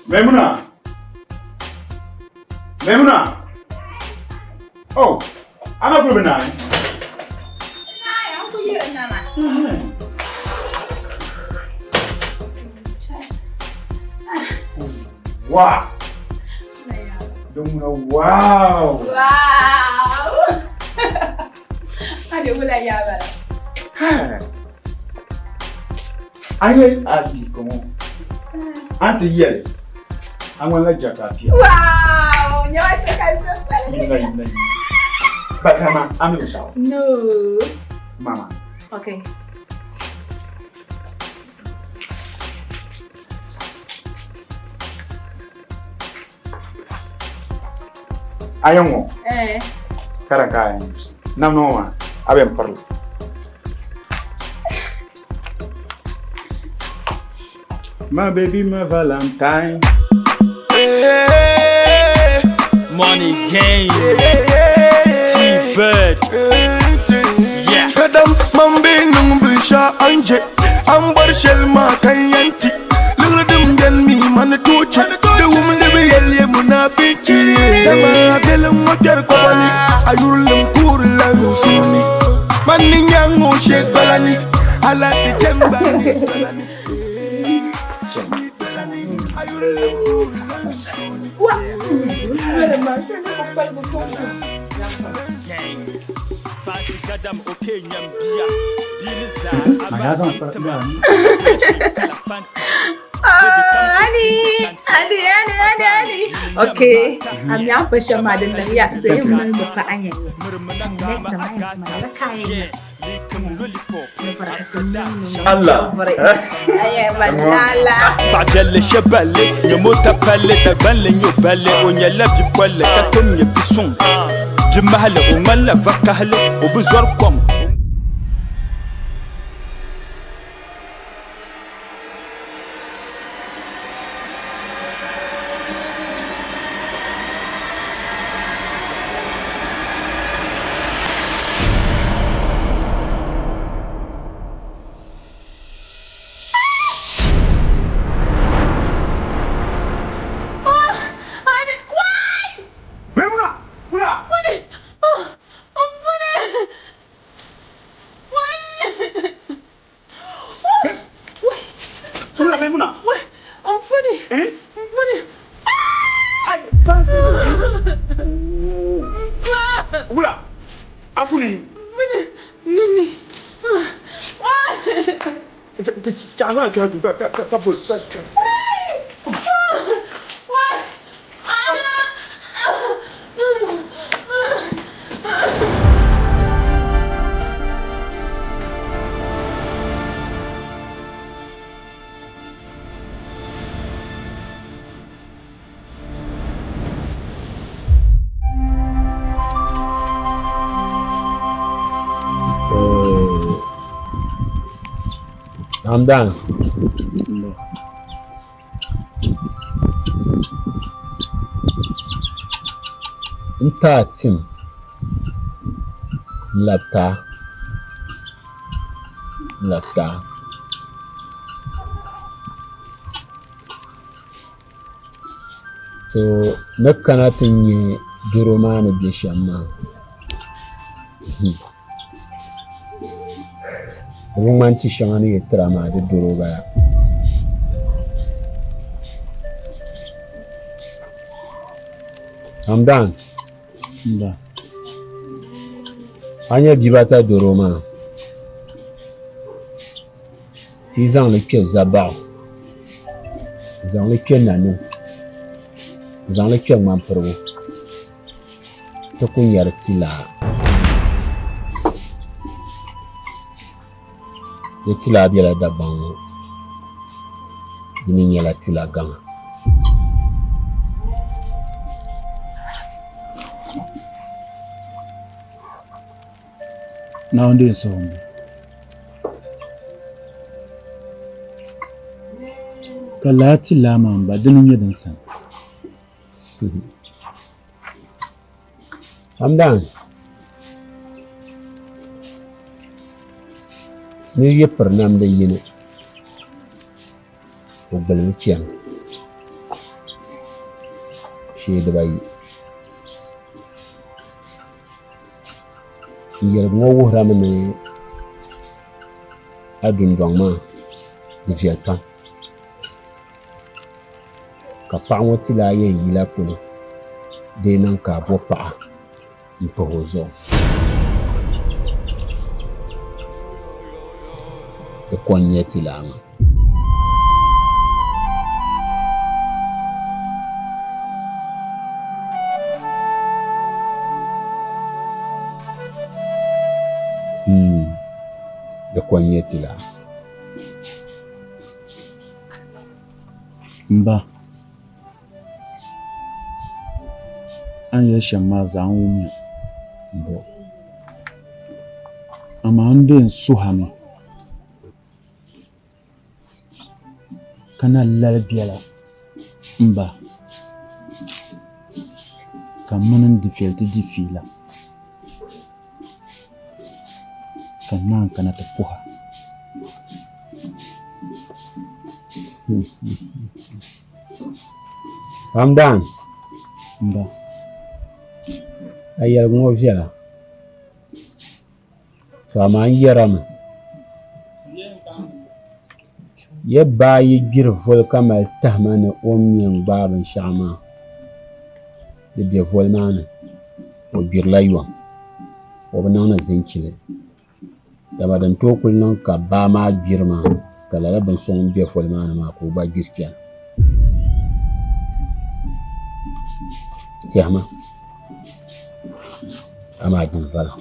Maimuna. Oh, I'm not going to Wow. Wow. Ada pula ya bala. Aye, adi como. Antes hier. Angwan la jaka pia. Wow, nyawa cakap sepele. Basama, I'm your shower. No. Mama. Okay. Ayongo. Kara. No, abbiamo parlato. My baby, my Valentine. Money game. T-Bird. Yeah. Kadam mambe nung bisha anje. Ambar shell ma kayanti. Lugdum den mi man tuche. The woman de be yelle munafichi. Dama velum motor kobani. Ayurlum kurlan suni. Mani nyango shek balani. Ala te jembani balani. Ayurlum kurlan suni. Wah. Wala masana ko pala ko. Fasi kadam okay nyambia. Biniza. Magazon para Adi. Okay, I'm yang pasal madan nang ya saya mulai berpaannya. Next na mana kaya. Allah. Ayah banala. بعجل شبالي يموت بالي تبالي يبالي ونيلا بيبالي كتم يبسون جمهله وملا فكهله وبزوركم Jangan kabul. I'm done. Nta tim lapta so nakana tinye duroma na bishamma romanti shani etrama de duroba I'm done. Anya bibata doroma. Tizan le pied zabao. Zan le pied nanu. Zan le pied mampro. To kunyar tila. Le tila biela daban. Diminya la tila gang. Now and then, so Kalati lama ba dinin yadin san. I'm done. New Year pernam da yini. Ugal wikian. shee dibayi yɛrigi ŋɔ wuhirami ni a dundɔŋ maa ni viɛli pam ka paɣa ŋɔ ti laa yɛn yila polo dee niŋ ka a bo paɣa n pahi o zuɣu di kon nyɛ ti laa ŋɔ di kon nyɛ ti laa Mba. An yɛ shɛm maa zaa n wumya. Amaa n dee n suhami ka na lali biɛla mba ka mini n di viɛli ti di fiila ka naan kana ti puha. Hamdan Mba. a yɛrigi ŋɔ viɛla to amaa n yɛrami yɛ baa yi gbiri voli ka mali tahima ni o mi yɛn gbaai binshɛɣu maa di be voli maa ni o gbirila yɔm o bi niŋ ni zinchili dama din tooi kuli niŋ ka baa maa gbiri maa ka lala binsuŋ be voli maa ni maa ka o gba gbiri chɛna tɛhima amaa din vala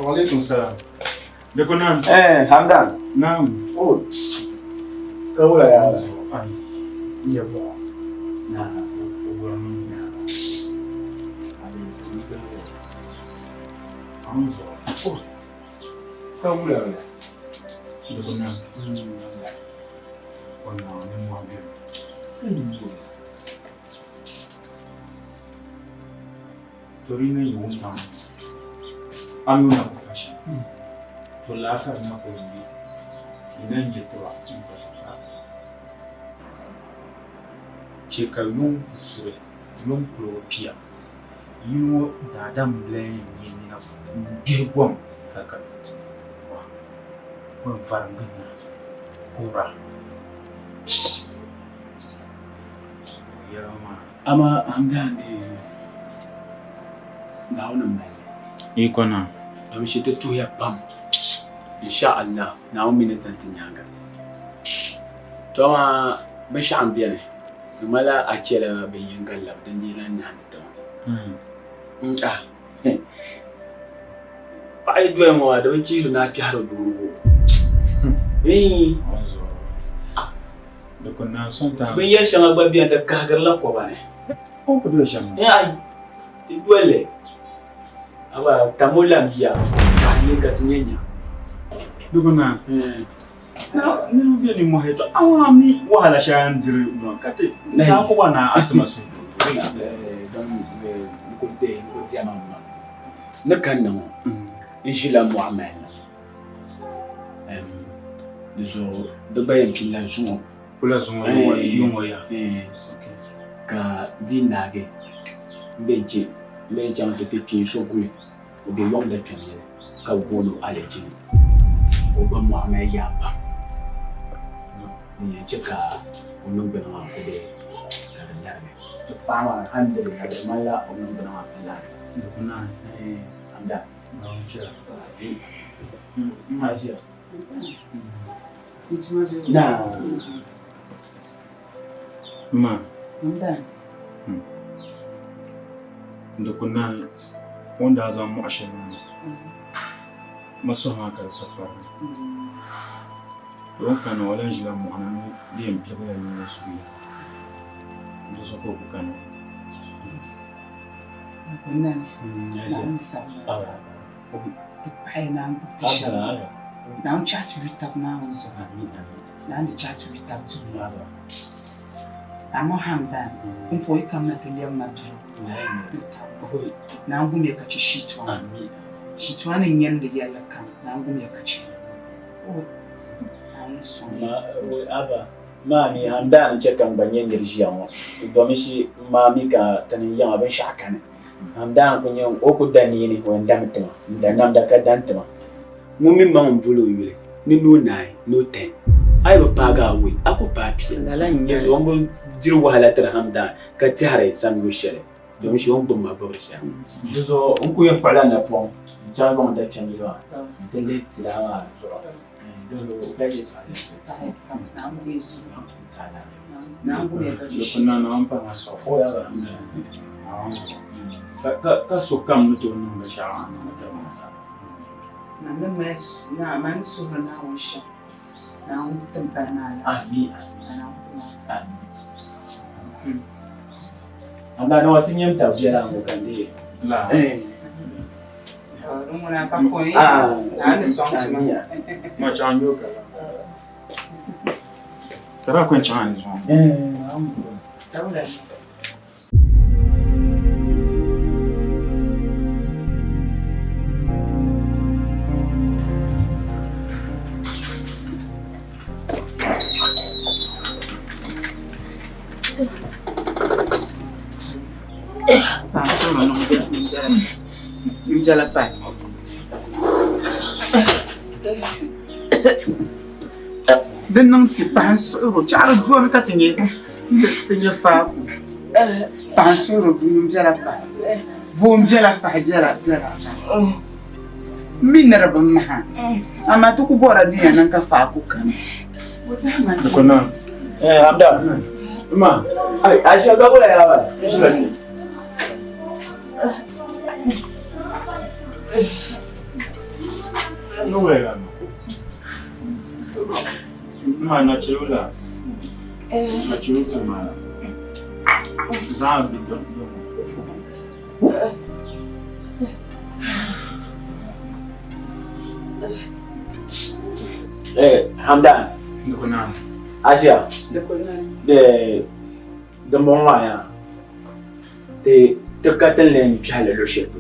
Waalaikum salam. Deko naam. Hamdan. Naam. Oh. Kawula ya. Ai. Iya ba. Na. Kawula ya. Deko naam. Wannan ne mu abi. Torina yi wunta. An nuna kukashi. To lafiyar na koyi idan jituwa in ka shaka. Shekarun zure, nun kuropiya, yiwo da dan blayin yin na dirgon haka. Kun farin ganna, kura. Yarama. Ama Hamdan ga wannan mai. Ikona. Don shi ta tuya pam. Insha Allah na wani ne santin yaga. To ma bashi an biya ne. Mala a kira bayin gallab dan dilan na ta. Ba ai duwa mu da wiki na ki haro duro. Da kunna son ta. Bin yar shan agbabiyan da kagar lakko ba ne. Ko ku da shan. Ai dole. Aba tamula biya. Ai ka tinyanya. Duguna. Na ni rubiya ni mo heto awami wahala shan dir no kate. Ta ko bana atmasu. Don ko de ko tiama ma. Na kan nan. Inshila mu'amala. Zo da bayan kila zuwa. Kula zuwa yunwa ya. Ka dinage. Benje an te tin shokuri. O be yom da tunye. Ka bolo alaji. O ba mu'amala ya ba. Ni cika wannan bana ma ko be kada ne. To fama hande da malla wannan bana ma Allah. Duguna. Anda. Magia. Na. Ma. Hamdan. Duguna wanda za mu ashe mana. Masu haka safar. Don kana walan jilan mu anan liyan bibila ne su yi. Da su ko kana. Hamdan. Na amsa. Pai na ngutisha. Na unchatu vitab na unso. Na ndi chatu vitab tu. Amo hamdan. Umfo ikamna teliam na tu. Na ngum ya kachi shitwa. Shitwa na nyende yalla kam. Na ngum ya kachi. Aba mami hamdan chekan banyen dirjiyan domin shi mami ka tanin yan abin shaka ne hamdan kun yan oku dani ne wanda mutuma da nam da kadan tuma mun min ma mun bulo yule ni no nai no ten ai ba paga wi aku papi Lalan ya. yanzu mun jir wahala tar hamdan ka tare san yushele domin shi on bumma babar sha yanzu on ku yan kwala na fon jagon da can yiwa dole tilawa dole kaje tare Na ngum yesu. Na ngum ya kachi. Kuna na ampa na so. ko ya ba Ka so kam mutu nan da sha'a. Na mes na man su na wusha. Na untem pana. ami Na untem. amma na watin yam tabiya mu kan dai La. Muna pa ko yi. Ah, Na ni song su. Ma chanyo ka. Kara kwen chanyo. Daula. Pasoro no njala pa. Den nang ti pasoro charo duo ka tinye. Tinye fa. Pasoro bu njala pa. Vo njala pa jala. Minara ba maha. Ama to ku bora dia nan ka fa ku kan. Kuna. hamdan ma ai aisha ga wala ya ba No way la. Ma na chula. Na chula ma. Za bi don. hamdan Kuna. aisha Da kullun. da mama ya te katal ne phala lo shepu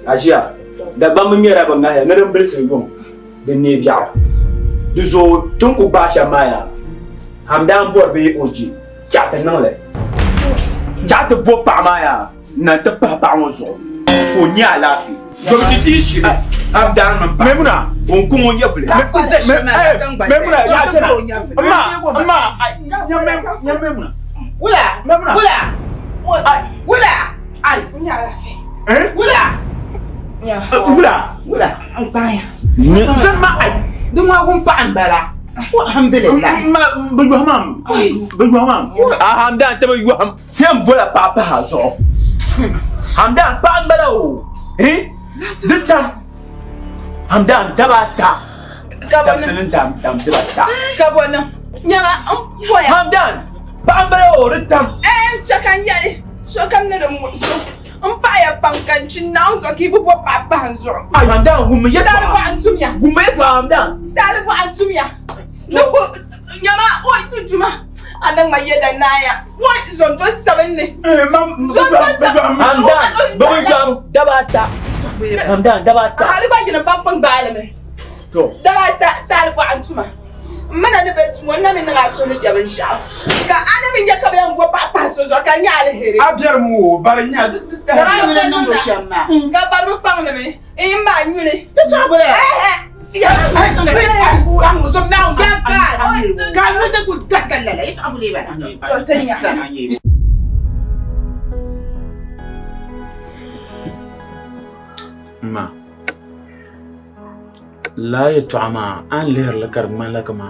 aisha da ba mun yara ban ga ya ngaran bil sai gon da ne biya du zo tun ku ba sha maya hamdan bor be oji chata nan le chata bo pa maya na ta pa pa mo zo ko nya lafi do ti shi hamdan man memuna on ku mo yefle memuna ya ce amma memuna Wula. Wula. Wula. Ai, nya lafi. Wula. Ya. Wula. Baya. Zan ma ai. Dun wa kun fa an bala. Alhamdulillah. Ma bu hamam. Bu hamam. hamdan ta bai yuham sai an bula papa ha zo hamdan pa an bala o dittam hamdan dabata tafsilin dam dabata Kabona. Nyala poya. hamdan pa an bala o dittam Chakan yale. So kam ne da mu so. Mpaya pankancin na unzo ki bu papa hanzo. hamdan gumma ya Dale ba antum ya. gumma ya hamdan Dale ba antum ya. Nuko nyama oi tujuma. Anang mayeda naya. Woi zonto 7 ne. hamdan ba bai jam dabata hamdan dabata Hali ba gina babban balame. to Dabata dale ba antuma. Mana da bai tuwa na min na so ni jaban sha. Ka ana min ya ka bayan go papa so zo kan ya alheri. Abiyar mu baranya. Dara mi nan do shamma. Ka baro pang na me. E ma nyule. Ya ta bala. Ya. Ang uzom na ya ka. Ka mu ta ku takalla. Ya ta bala bala. To tanya. Ma. La ya tu'ama an leher lakar malakama.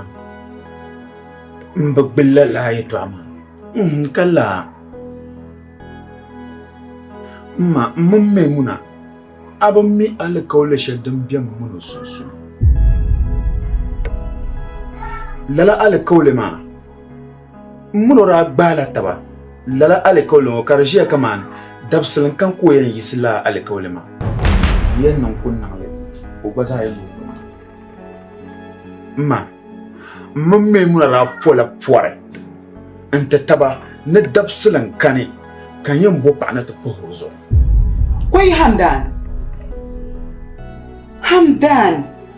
Mbagbilla la ya tu'ama. Kalla. Ma mummemuna. Abin mi alkaula shaddan biyan munu sunsu. Lala alkaula ma. Munora gbala taba. Lala alkaula ma karshe kaman dabsalin kan koyan yisla alkaula ma. yen non kun nangle o ba sa yen ma mamme mu ra pola poire anta taba na dabsilan kane kan yin bo pa na to pozo Koy Hamdan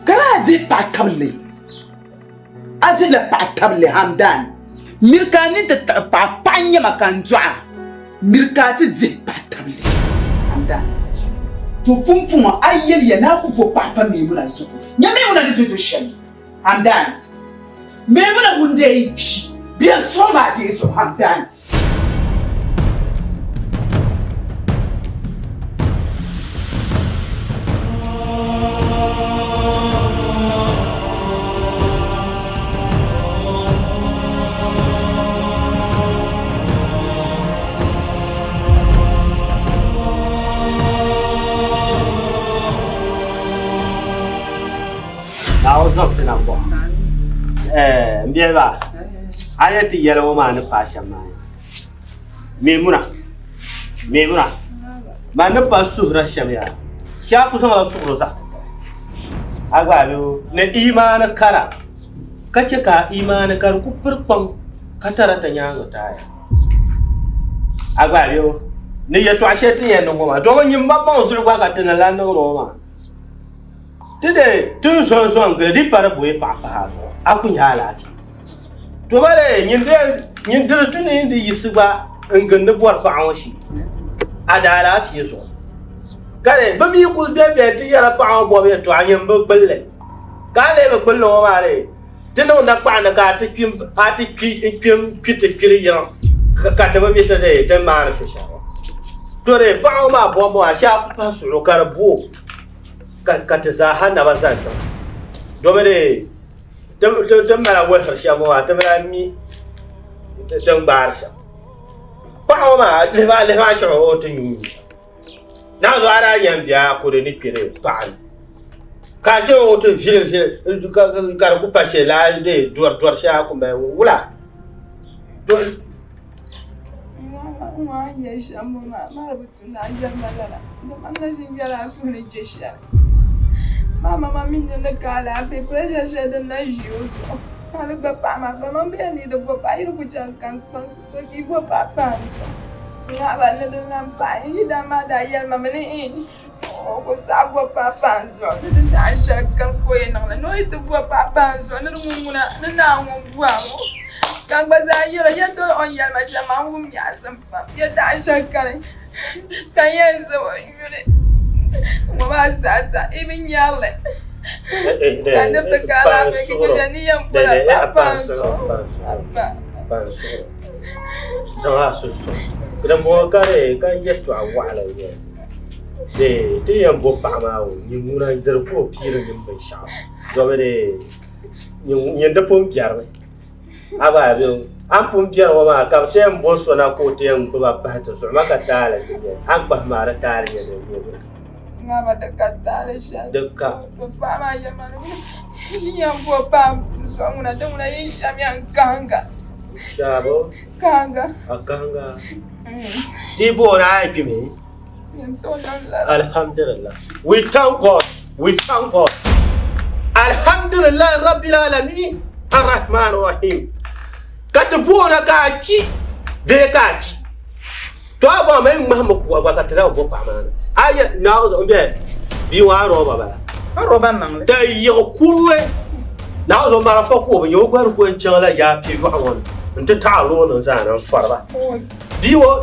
karaje pa kabli ajela pa kabli Hamdan mirkani ta pa panya makanjwa mirkati je pa kabli Hamdan to pumpuma ayyel ya na ku po papa Maimuna so nya Maimuna de to shen Hamdan Maimuna bunde yi biya so ma de so Hamdan Something about Biela. I had the yellow man of passion. Maimuna. Manapa Surashamia. Shakusa Surosa. I got you. Ne Iman Kara. Kachaka Iman Karupurpum Kataratanya tire. I got you. Near Twasheti and no more. Don't you mumbles look at in the land no more. Today, two sons on the deeper way, Papa. Akunyala. Tomorrow, you did the Yisuba and Gunnabuar Paoshi. Adala, she so. Kare, but you could be a dear pound boy to I am book bullet. Kale below Mare. Tino na pana got a pim, party pim, kitty, Cataway yesterday, 10 miles or so. Today, Palma Bobo, a sharp pass to look at a book. Katiza hana bazanto domere temara wehar shamo temara mi tembarsha paoma leva choro otin na do ara yambia ko ni pere pan ka je otin vile ka ku passer la de dor sha ko me wula do ma ya shamo ma rubutuna jamala da jinjara su ne jesha Mama minha na cara, foi prejudicada na justo. Ela vai para mas não bem nem do papai eu puxar canto aqui vou papai. Não vai nem do lampai e da madaial mama nem. Oh, você vou papai só. Não dá achar que coi não é tu vou papai só não não vou. Kang bazaya ya to on yal ma jama hum ya sampa. Ya da achar que yanzu Mama sasa even yale. Kan ta kala pe ki kujani yang pula panso. Sama so. Kena mo kare ka yetu awala ye. De yang bo pa ma o ni muna der ko pire ni ban sha. Do be ni da pom piar. Aba bi am pom piar wa ma ka sem bo so na ko te en ko ba pa to so ma ka tala ni. Am ba ma ra tala ni. Ngaba dekat tale sha Dekat papa ma ya mana yang papa so nguna de nguna yin sham yang kanga shabo kanga akanga ti bo na ai pimi alhamdulillah we thank God alhamdulillah rabbil alamin arrahman arrahim kat bo na ka ci de ka ci to ba mai mahmu ko ba ka tara bo pa mana aya now on be biwa roba ba roba mangle ta yi kurwe now zo mara fa ko yo gbar ko chan la ya pi wa won nta ta lo no za na farba biwo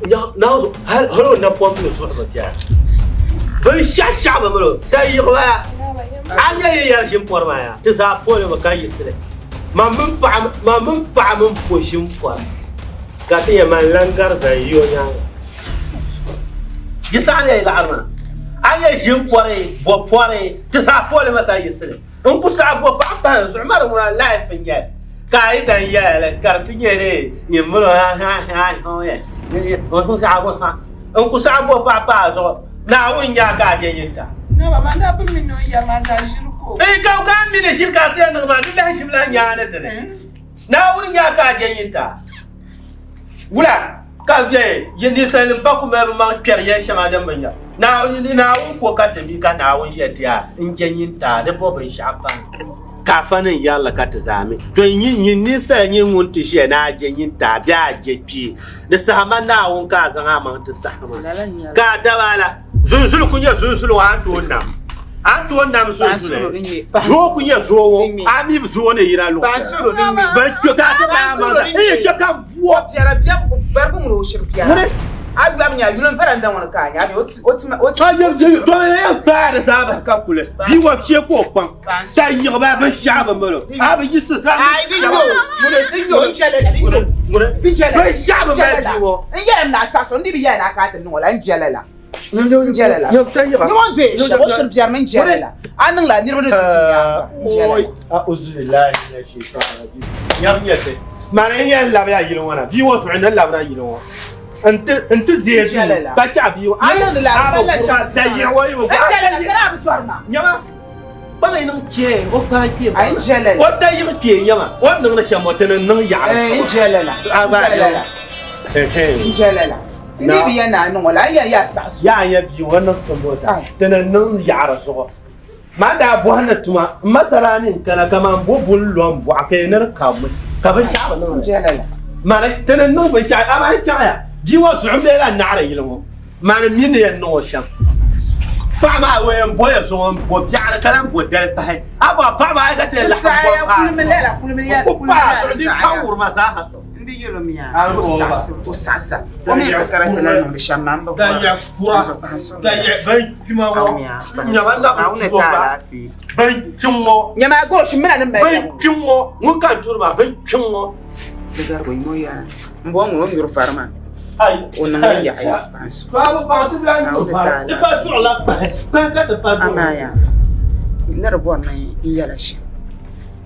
ya now zo halo na po mi so ba ya ba sha ba mo ta yi ko ba anya yi yar shin por ma ya ta sa po ba kai sire ma mun pa mun po shin por ka ta ya man langar za yo nya Gisane larma anya jin pore bo pore ti sa pole mata yisre on ku sa bo papa so mar mo life nge kai dan yele karti nyere yimro ha ho ye on ku sa bo ha on ku sa bo papa so na won ya ka je yinta na ba manda bu min no ya manda shirko ka mi ne shirka te no ma da shimla nya na tane na won ya ka je yinta wula ka je yindi sanin ba ku me ma kyer ye shama dan banya Naawuni ko ka ti mi ka naawuni yɛti ya n jɛ yin taa di bɔ binshaɣu pam ka fa ni yɛrli ka ti zaami to yin ninsala yin ŋun ti ʒiya ni a jɛ yin taa bɛ a jɛ kpee di sahama naawuni ka a zaŋ a maŋ ti sahama ka a daba la zunzuli ku nyɛ zunzuli wa an tooi nam zunzuli zoo ku nyɛ zoo wo a mi zoo ni yira luɣu ban kpe ka a ti maa maŋ sa kpe ka buwa Agbam nya yulun fara ndan wona ka nya o ti to ya baare saba ka kule bi wa che ko pan ta yi ba ban sha ba malo a ba yi sa ai di yo mun chele bi chele ban sha ba ba di wo nge na sa so ndi bi ya na ka ta no la njele la njele la yo ta yi ba ni mon je o shir biar men njele la anan la ni rubu su ya njele a uzulillahi min ash-shaytan rajim yam yete mane yan la ba yi lo wana bi wo su inda la ba yi lo انت دير بتعب يو انا لا لا داير وي انت كلام سورنا يما بغي نجي او باكي اي جلال او داير كي يما او نغنا شموتن نغ يا اي جلال ابا جلال ni bi yana no wala ya sasu ya bi wannan sambosa tana nan yara so ma da bu hana tuma masara min kana kama bobul lom bu akainar kamu ka ba sha wannan jalala ma tana nan ba sha aba chaya jiwa su umbe la nara yilmo ma min ne no sham fa ma we boya so bo biara kala bo dal pa aba pa ma ga te la ko kulmila ko pa di kawur ma sa haso ndi yelo miya ko sasa o me ka karanta la no shamamba da ya kura da ya bai kuma wo nyama da ko ba bai kinwo nyama go shi mina nan bai kinwo mun kan turba bai kinwo daga go moya mbo ngo ngiro farma ai ona ya ya panso ba tu la no ba de ba tu la ka de ba tu amaya ndar bo na yala shi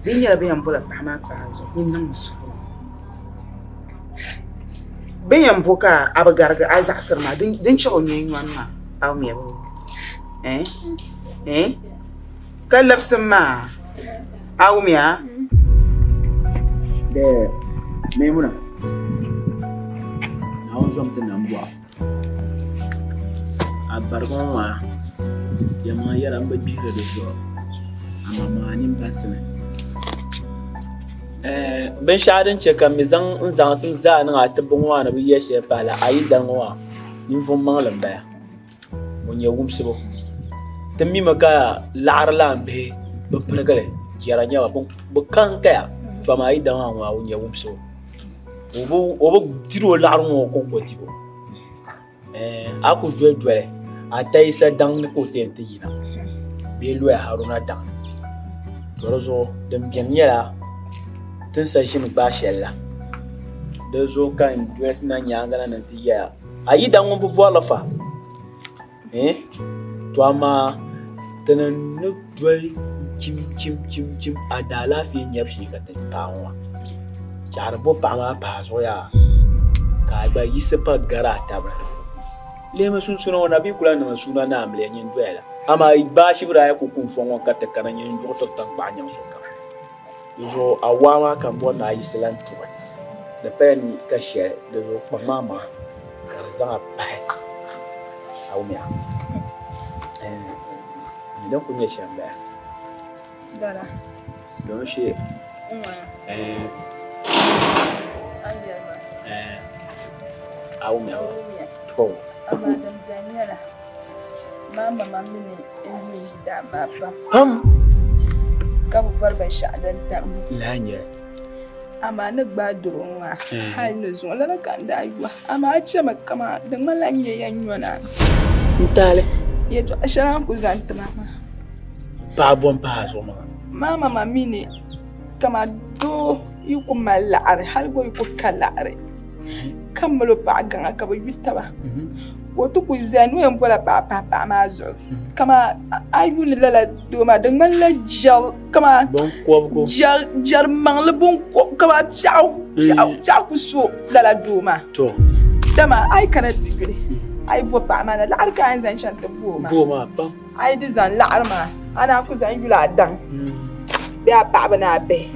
din yala be yambula pa ma ka zo nin nan musu ben yamboka abagarga aiza asirma din chawo nyen wanna aw mi abo kallab sama aw mi a de memuna awon something nambwa abargon wa yama yara mba bire de so amama nim pasene ben shadin ce kan mi zan sun za nan a tabbin wa na biye she fala ayi dan wa nin fon manglan ba mun ya gumsi bo tammi maka la'ar be ba fargale kiyara nya ba bu kan kaya ba mai dan wa mun ya gumsi obo tiro la'ar mo ko ko tibo aku dwedwele atai sa dan ko tente yina be lo ya haruna dan torozo dem bianyela tun sa shi ba shella da zo kan dress na nyanga na tiya ayi dan won bubu alafa to ama tanan no dwari chim adala fi nyap shi ka ta pawa char bo pa ma pa so ya ka ba yise pa gara ta ba le ma sun suna wana bi kula na suna na amle nyen dwela ama ba shi bra ya ku kun fon won ka ta kana nyen jo to tan pa nyen so ka zo awama kan bona island tuwa da pen ka she da zo pa mama ka za pa au mia ni don kunye shamba dala don she au mia to amadam daniela mama mamini in da ma pam ka bar ban sha'adan tam lanya amma na gbadurun wa hal na zo la kan da ayuwa amma a ce makama da malanye yanyona ntale yeto asharan ku zanta mama pa bon pa so mama mamini kama do yiku malare hal go yiku kalare kamalo pa ganga ka ba yutta ba wato ku zanu yan bola pa ma zo kama ayun lala do ma dan man la jal kama bon ko jar mangla bon ko kama ciao ku so lala do ma to dama ai kana tigre ai bo pa ma la arka an zan shanta bo ma pam ai di zan la arma ana ku zan yula dan biya pa bana be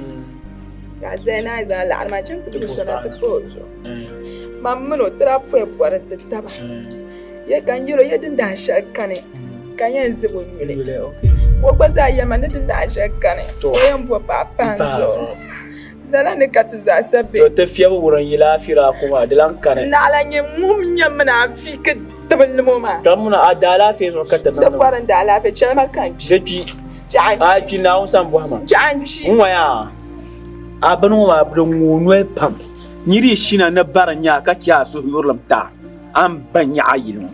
ka zena zan la arma cin ku so na ta ko so mamma no tra fue por ta taba ya kan yiro ya din da shakkane kan yan zibo nyule wo gbaza ya man din da shakkane to yan bo papa so dala ne katiza sabe to tafiya wurin yi lafira kuma dalan kane na alanye mum nyamna fi ka tabal moma kamuna adala fe so ka da faran da alafe chama kan dafi a ki na usan buhama janchi waya abanu ma brin wonwe pam nyiri shina na baranya ka kya so yurlamta an banya ayin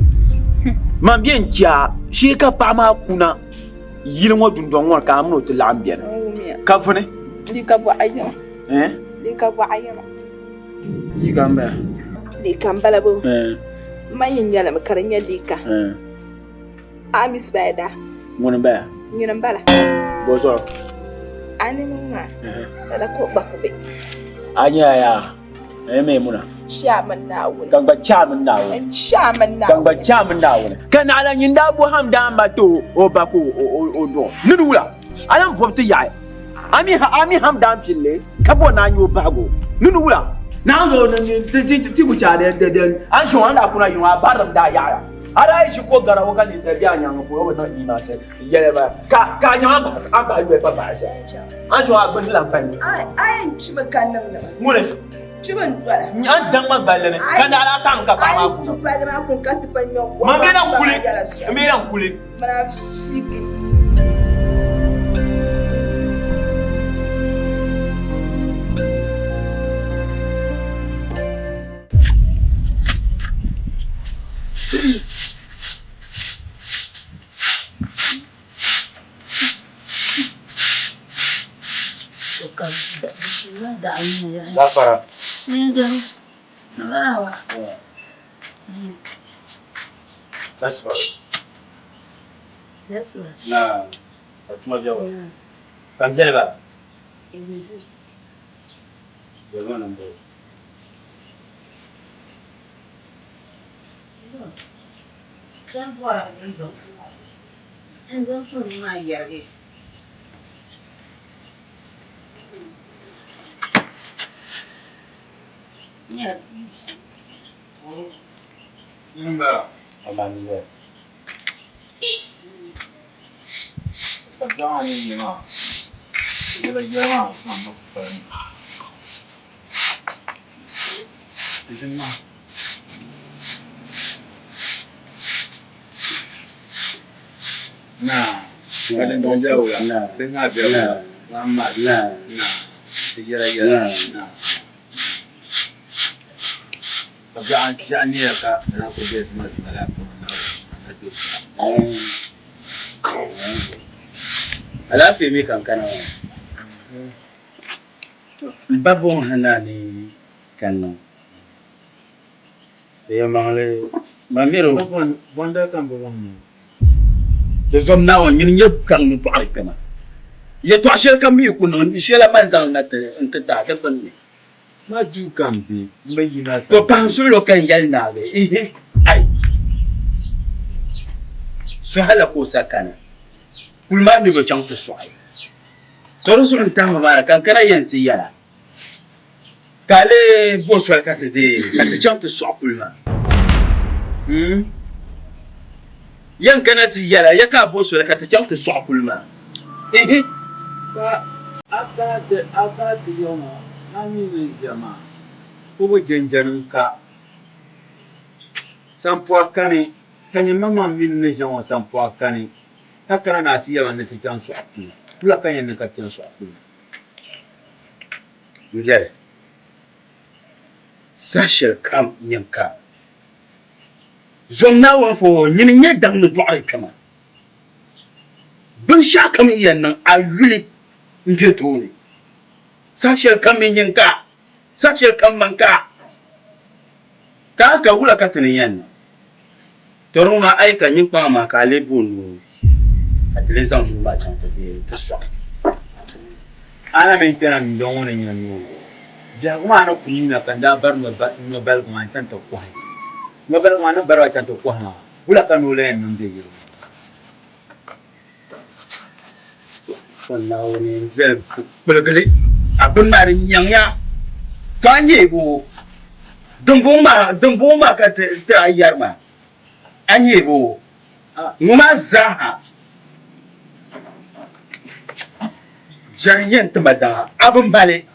man bien kya shi ka pa ma kuna yilin wa dundon wa ka amno to lambiya ka fune li ka bo ayyama li ka bo ayyama li kamba li kambala bo mayin yala makaranya lika amis bada mun ba nyinan bala bozo ani mama ala ko bakube anya ya me muna shaman nawo kan ba chaman nawo shaman nawo kan ba chaman nawo kan ala nyinda bo ham da mbato o bako o do nudula alam bobti ya ami ham da pille kabo na nyo bago nudula na zo ti ku chade de an sho anda kuna ywa baram da ya ara shi ko gara wa kan sai biya nyang ko ba na sai yele ba ka nyama ba an ba be ba ba an sho abin lampan ai shi makan nan mure Cuman dwala. An dan ma balene. Kana ala sam ka pa ma ku. Ai, pa ma kun ka ti pa nyo. Ma me nan kule. Me nan kule. Mana siki. Zafara. That's right. That's right. Nah, cuma jawab. Kan jaga. Jaga nombor. Kan buat itu. Enggak pun ngajar ni. Ya. Enggak. Aman juga. Jangan ini mah. Jalan-jalan sama pen. Ini mah. Nah, ada dong jauh lah. Tengah jauh. Lambat. Nah, segera-gera. Nah. Kerjaan ni kak, aku dia semua semalam pun satu. Alafu mimi kankana babon hanani kanu ya mangle mamiro bonda kan babon de zomna won yin yeb kan mu to arkana ye to ashel kam mi kuno ishela manzang nate ntata ta banni ma ju kampi mbayi na sa to pansu lo kan yalna be ai so hala ko sakana kulma ni be chang to soai to rusul ntama bara kan kana yanti yala kale bo so ka te de ka te chang to so kulma yan kana ti yala ya ka bo so ka te chang to so kulma ka aka te yoma ami ne jama ko bo jenjan ka sampo kane kanye mama min ne jama sampo kane takana na ti yama ne ti chang so kulma pula kanye ne ka chang so kulma Njai sashel kam nyanka zomna wa fo nyini nye dang no dware kama bin sha kam yan nan ayuli mpeto ni sashel kam nyanka sashel kam manka ka wula ka tani yan toruna ai ka nyin pa ma ka lebunu atile zan ba chan to be to so ana men tana min don wani yin no ja kuma ana kunina kan da bar no bel kuma tan to ko no bel kuma na bar tan to ko ha bula kan no len nun de yi sanna woni vel bulgali abun mari nyanya tanye go dumbo ma ka ta ayar ma Anyebo. Nguma zaha. Janyen temada. Abambale.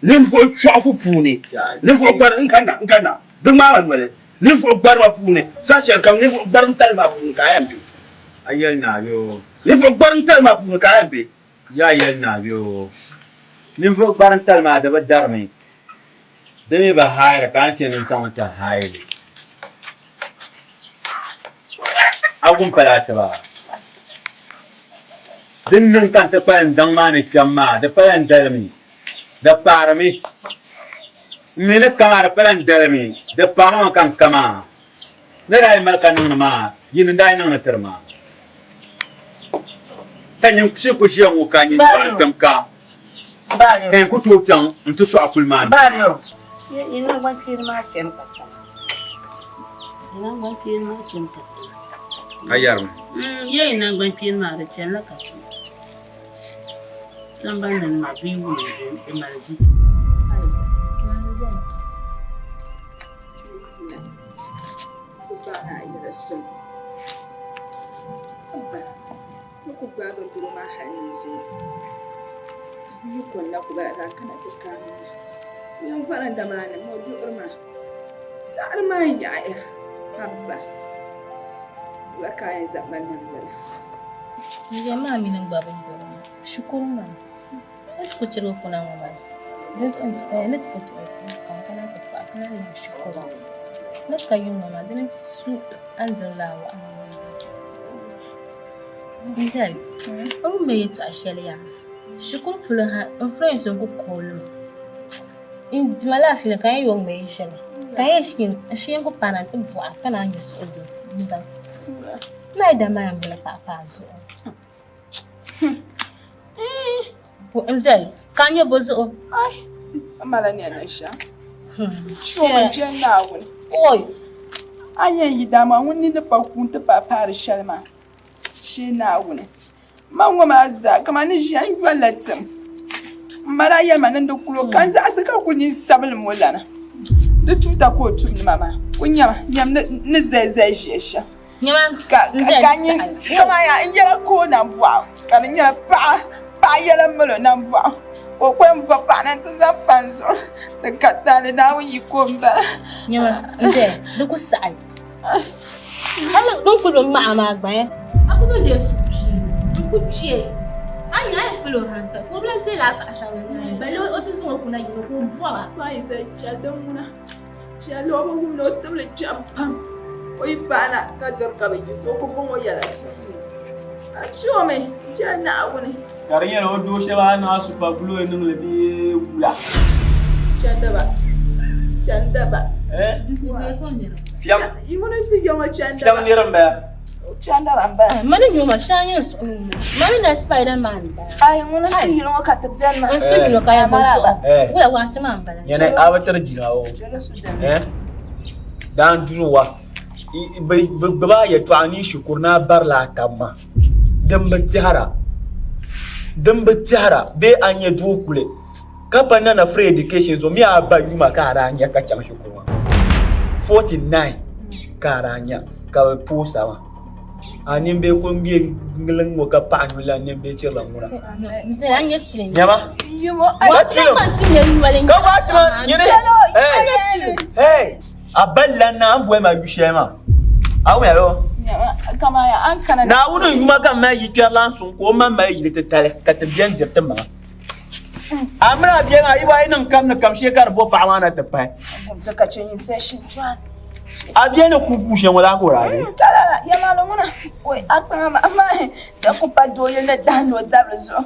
Nimfo chafu puni. Nimfo bar nkana. Duma wale. Nimfo bar wa puni. Sacha kam nimfo bar ntalma puni kayambi. Ayel na yo. Nimfo bar ntalma puni kayambi. Ya yel na yo. Nimfo bar ntalma da badarmi. Demi ba hayra kan ce nin tan ta hayre. Agun palata ba. Dinnin kan ta pan dan ma ne jamma da pan dalmi. Da parami. Mine kamar pan dalmi. Da pama kan kama. Ne rai mal kan ma. Yin dai nan terma. Tanyin ku shi mu kan yin kam ka. Ba Kan ku to tan ntu so akulman. Ba yo. Ina ban firma ken ka. Ina ban firma ken ka. Ayar. Ye ina ban firma da ken ka. San ban nan ma bi mu da marji. Ku ba da durma halin zuwa. Ni kunna ku ba da kana ta kama. Yan faran da mana mu durma. Sa'ar ma yaya. Abba. La kayan zaman nan bala. Ni jama'a minin baban durma. Shukuru ma. Ku ciro kuna mama. Yanzu an ci ne ta ciro kan kana ta fa kana yin shukuru. Na kayu mama dan su an zallawa an Nzali, o me yetu ashelia. Shukuru fulo ha, influence ngo kolo. Indi malafi na kan yo me yishele. Kan yeshin, ashengo pana te bua kana anyeso odo. Biza. Na ida ma yambele papa azo. Nzali, kan ye bozo. Ai, amala ni anisha. Shoma jenna woni. Oi. Anya yidama woni ne pa kunta papa rishalma. Shi na wuni manwa ma za kama ni shi an gwalatin mara yar manan da kulo kan za su ka kunyin sabul mulana da tuta ko tum ni mama kunya yam ni zai shi nyama ka ganyi kama ya in yara ko na bua kan yara pa yara mulo na bua o ko mfa pa na tun za panzo da katale da wun yi ko mba nyama nze da ku sai don kulo ma agba Aku não deu sushi. Não cutie. Ai, ai, filho, ranta. O problema é lá, tá achando? Mas outros vão com aí, não com voar. Mas é já deu uma. Já logo um outro le champam. Oi, pana, cadê o cabelo? Só com bom olhar as coisas. Achou-me? Já não, né? Carinha, não dou chela na super blue e não lhe vi ula. Chandaba. Fiam. E não te viu uma chandaba. Fiam niramba. Chandaba. Mani nyuma shanya mami na Spider-Man. Ai, ngona singilo ngakatebzana ma. Singilo kaya boso. Wala wati mambala. Yana abatar jinawo. Dan dunuwa. Baba ya tuani shukurna barla kama. Damba tihara be anye duokule. Kapa na free education so mi aba yuma kara anya kacha shukurwa. 49 kara anya ka posa wa. Animbe ko mbiye nglang mo ka panula nimbe chela ngura. Mse anye tsile. Nyama? Yumo Ka watchman yine. Hey. Aballa na ambwe ma yushema. Awu yaro. Kama ya an kana na wunu yuma kan ma yi kyarlan sun ko man ma yi tetale ka tabiyan jirta ma. Amra biyan ayi wa inan kam na kam shekar bo pa wana ta pa. Ta ka cin session twan. Abiyan ku kushe wala ko rabe. Kala ya malo nguna. Oi akama ama da ku pa do yana dano dablo so.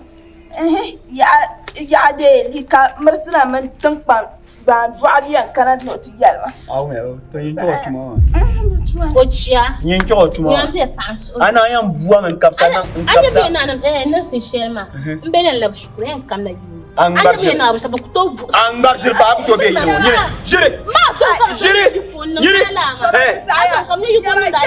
Ya de li ka marsina man tan pa ban dualiyan kana no ti yalma. Awu yaro to yin to tuma. Ochia. Yin to tuma. Nyamze paso. Ana yan buwa men kapsa na. Anya be na na sin shelma. Mbele lab shukure en kam na yu. Angbar Anya na bisa buk to. Angbar sil pa to be no. Jire. Jire. Asa kam ni yuko da da.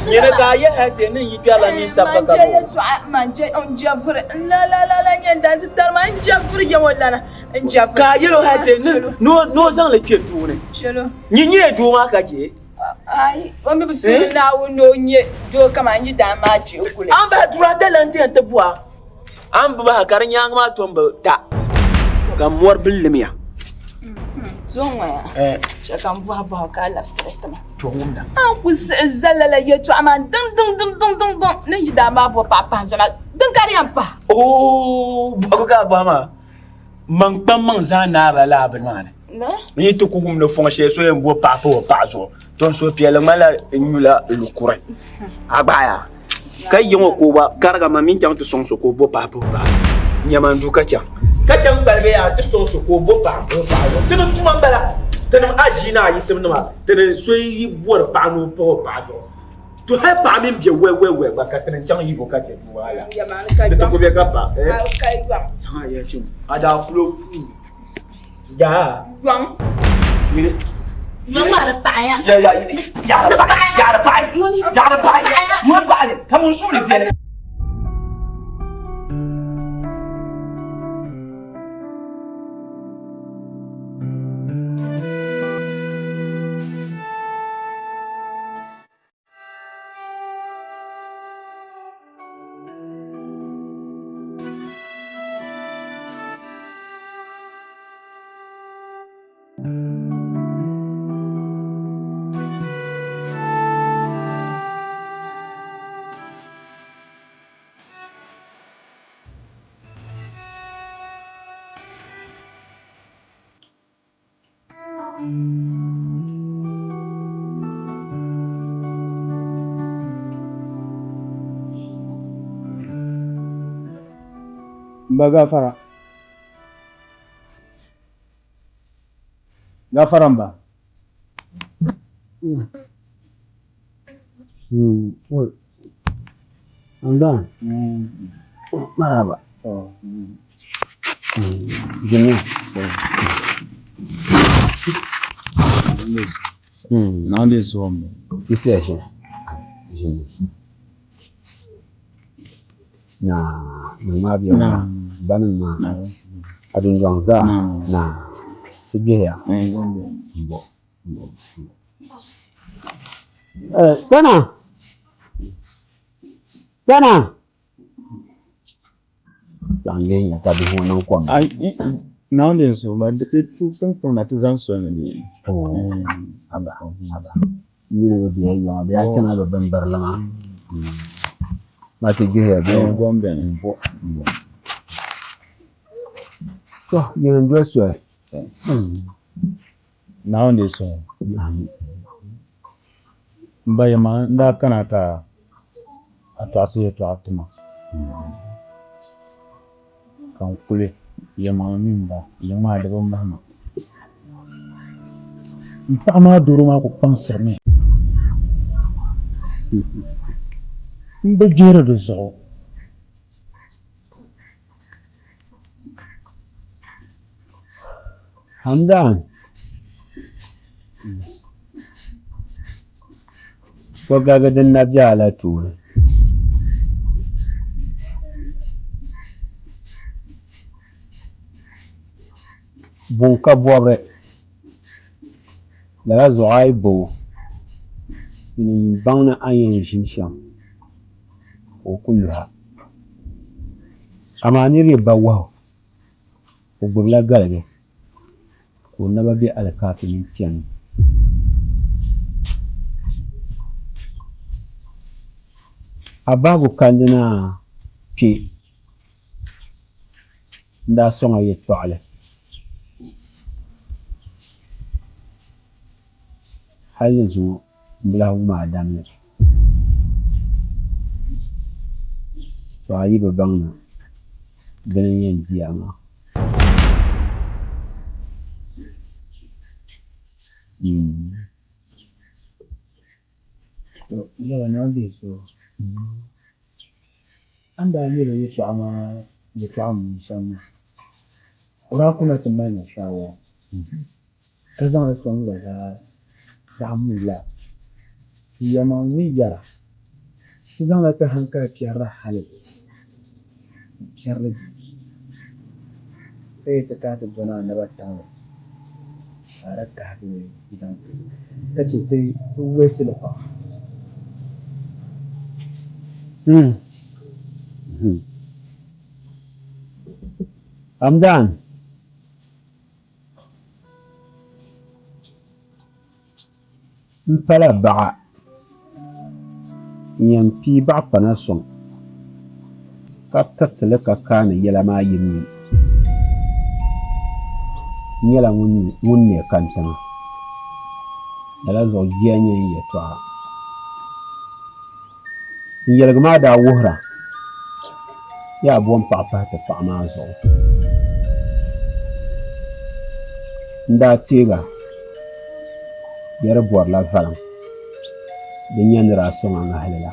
Nyene ka ye ate ne yi piala mi sabba ka. Manje ya twa manje on jafre. La nyen dan tar man jafre ya wala na. Jafre. Ka yelo ate no zan le ketu ne. Chelo. Nyinye do ma ka je. Ai, o mi bisu na wo no nye do kama nyi da ma je okule. Amba dura talente ta buwa. Amba ba kar nyang ma tomba ta. Kam war bilmiya. Zonwa ya. Shakam buha buha ka lafsire tama. Tongunda. An ku zalala ye to aman dum ne yi da ma bo papa zala. Dun kari ampa. Oh, ba ka ba ma. Man pam man za na ba la ba ma ne. Ni to ku gum no fonche so en bo papa o pa zo. Ton so piele mala nyula lu kure. Abaya. Kai yongo ko ba karga ma min jang to son so ko bo papa ba. Nyaman du ka cha. Ka jang balbe ya to son so ko bo papa ba. Tene tuma bala. Tene ajina yi sem ma. Tene so yi bo pa no po pa zo. To ha pa min bie we ba ka tene jang yi ko ka te du wala. De to ko be ka pa. Kai bang. Sa ya chim. Ada flow fu. Ya. Bang. Mire. Mama da paya. Ya da pai. Mun ba ne, kamun su ne je. Ba gafara. Gafaran ba. Amdan. Marhaba. Jami'a. Na dai so mu. Isi ya shi. Na ma biya ma banin ma adun za na sibiya mbo sana yange ya tabi honan kwan ai na dai so ba da tun na ta zan so ne aba ni ne biya kana babban barlama ma ta gihe biya gombe mbo to yin dress wa na dai so mbaye ma nda kana ta atase to atuma kan kule ya ma min ba ya ma da ban mahma mpa ma duru ma ko pansir ne mba jera do so Hamdan ko gaga din na biya ala tura bunka bobre la zuai bo ni bangna ayin shinsham o kulluha amani riba wa o gbla galbe ko naba bi alkafin tiyan ababu kandina pi nda songa ye toale hal yanzu bla ma damne to ayi ba bangna ganin yin jiya ma to yawa na dai so anda ne da yake ama ya ta mu sama Orakuna tumani shawo. Kazan son ga damula. Yama wiyara. Kazan la ka hanka kiyara hali. Kiyara. Sai ta ta bana na batan. Ara ka bi idan. Take dai wesi da fa. I'm done. Mpala baga. Yam pi baga pana song. Ka tatale ka kana yela ma yimi. Nyela ngunne kantama. Yala zo gianye ye twa. Nyela gama da wuhra. Ya bon papa ta fama zo. Nda tiga. Yara bor la valam. De nyandra so nga halela.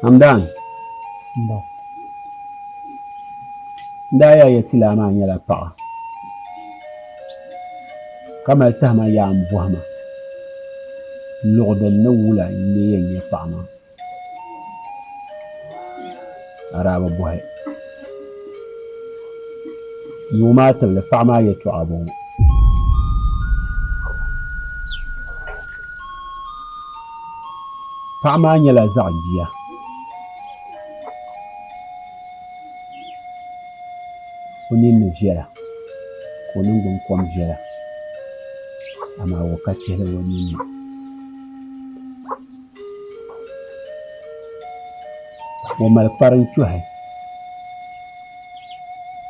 Hamdan. Nda ya yetila ma nyala pa. Kama tahma ya mbuhama. Lugdan na wula ne yenye fama. Araba buhay. Yuma table fama ya tuabon. Fama nyala zagiya. Kunin ne jera. Kunin gun kom jera. Ama wakati hele wani. Wamal parin chuhay.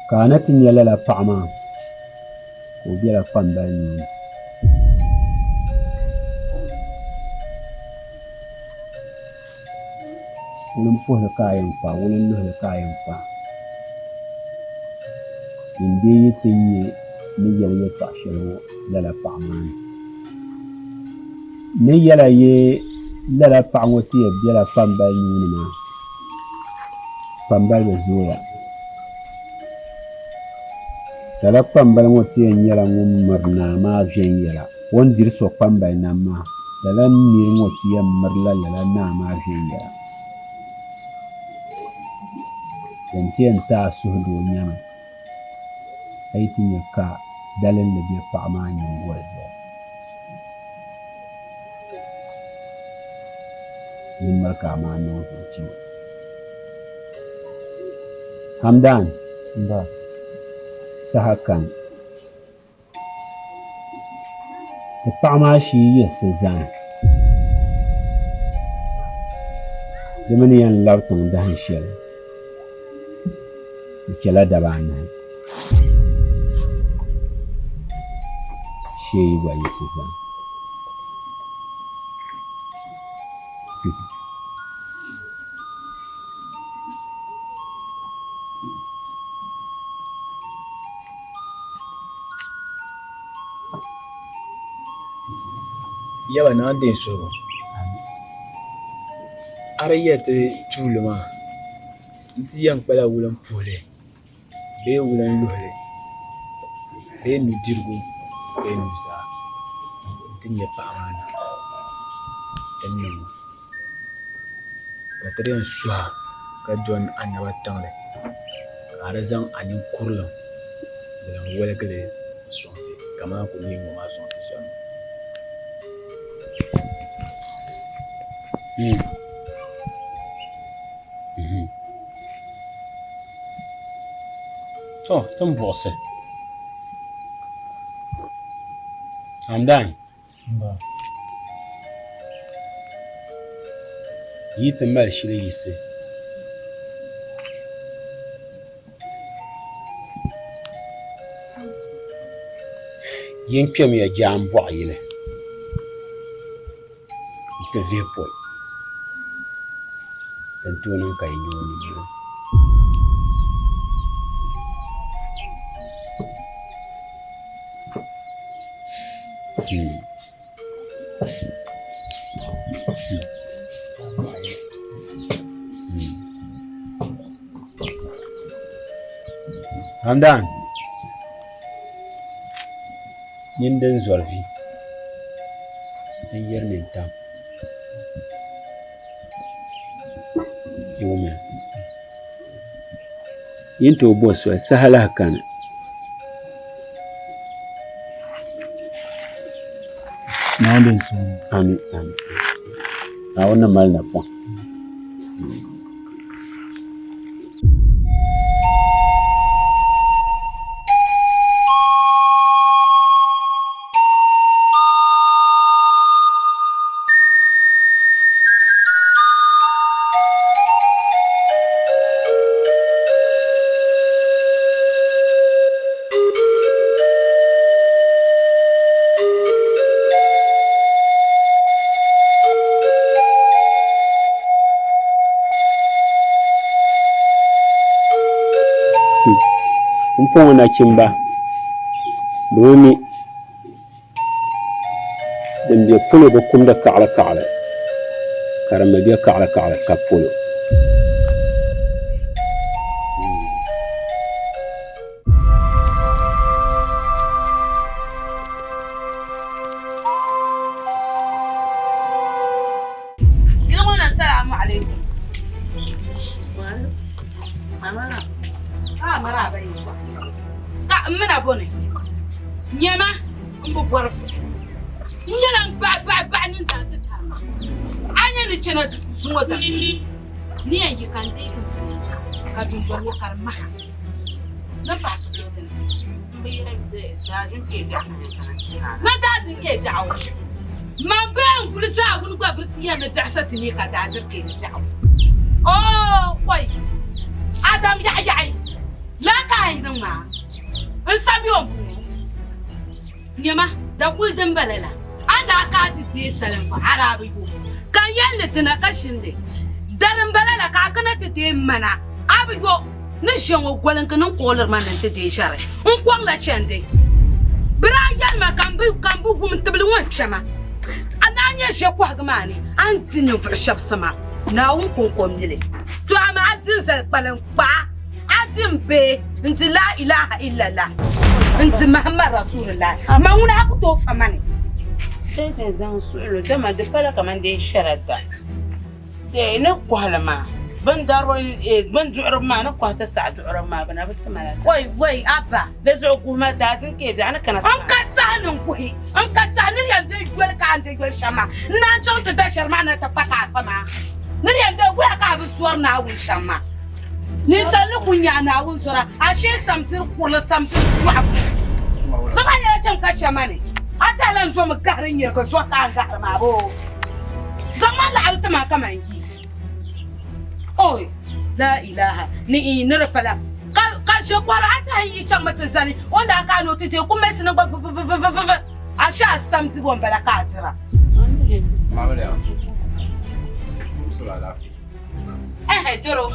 Kanati nyala la pa'ama. Ubira kwamba ni. Ulun puhle kayan pa, ulun luhle kayan pa. Indi yitinye ni yala ye ta'shelo lala pa'ama. Ni yala ye lala pa'ama tiye bira kwamba ni ma. Kwamba bezoya. Lala kwambal ŋo ti yɛn nyɛla ŋun miri naa maa viɛnyɛla o ni diri so kwambal nam maa lala nira ŋo ti yɛn mirila lala naa maa viɛnyɛla yɛn ti yɛn taa suhudi o nyɛma a yi ti nyɛ ka dalinli be paɣa maa nyingoli zuɣu ni miri ka a maa niŋ zaŋchima Hamdan sahakan the paɣa shi yɛsi zani di mini yɛn labi tiŋ dahin shɛli di chɛla daba anahi shee gba yɛsi zani Yaba na den so. Ara yete chuluma. Nti yang pala wulan pole. Be wulan luhle. Be nu dirgu. Be nu sa. Nti nye pa amana. Enno. Katren swa. Ka don anaba tangle. Ara zang anin kurlan. Bulan wala kale sonti. Kama ko ni mo ma sonti jam. To, tun buɣusi. Hamdan. Yi ti mali shili yisi. Yin kpɛm ya jaan bɔɣu yili. Nti vihi pɔi. Tantuunim ka yi nyɛ o nimmoa. Hamdan. Yindin zorfi. An yar min tam. Yoma. Yin to bo so sahala kana. Na bin so. Amin. A wannan mal na fa. Fon na kimba domin dan biya fulo ba kum da ka'ala karama biya ka'ala ka fulo Assalamu alaikum. Maraba yi. Mena bone nyema mbo borfu nyela ba ni da tarma anya ni chena zuwa da ni yanki kande ka junjo ni karma na ba su da na da din ke jawo man ban kulisa gun gwa birtiya na jasati ne ka da ke jawo oh wai adam ya la kai nan ma an sami wa nyama da kuldin balala ada ka ti salan fa arabi ko kan yalle tana kashin de darin balala ka kana ti mana abigo ni shango golan kanan kolar man nan ti share un kwang la chende brayan ma kan bu gum tabli wan chama ananya she ko hagmani an tinin fu shab sama na un kon mile to ama atin sal balan ba atin be inti la ilaha illallah inti muhammad rasulullah ma una aku to famani sai da zan su ilo da ma da fara kaman da sharata da ina kwalama ban darwa ban ju'ur ma na kwata sa ju'ur ma bana bitta mala wai abba da zo kuma da tin ke da ana kana an kasanin kuhi an kasanin yanzu gwal ka an gwal shama na chauta da sharma na ta paka fama ni yanzu gwal ka bi suwar na wun shama ni sanu kunya na wun sura ashe samtir kula samtir ju'ab sama ya can kace mane atalan jo mu garin yar ka so ka ga ma bo zaman la alta ma kaman yi oi la ilaha ni nirfala ka she kwara ata yi can mata zani wanda aka no tite kuma sina asha samti bon bala ka tira mamale ya sura lafi doro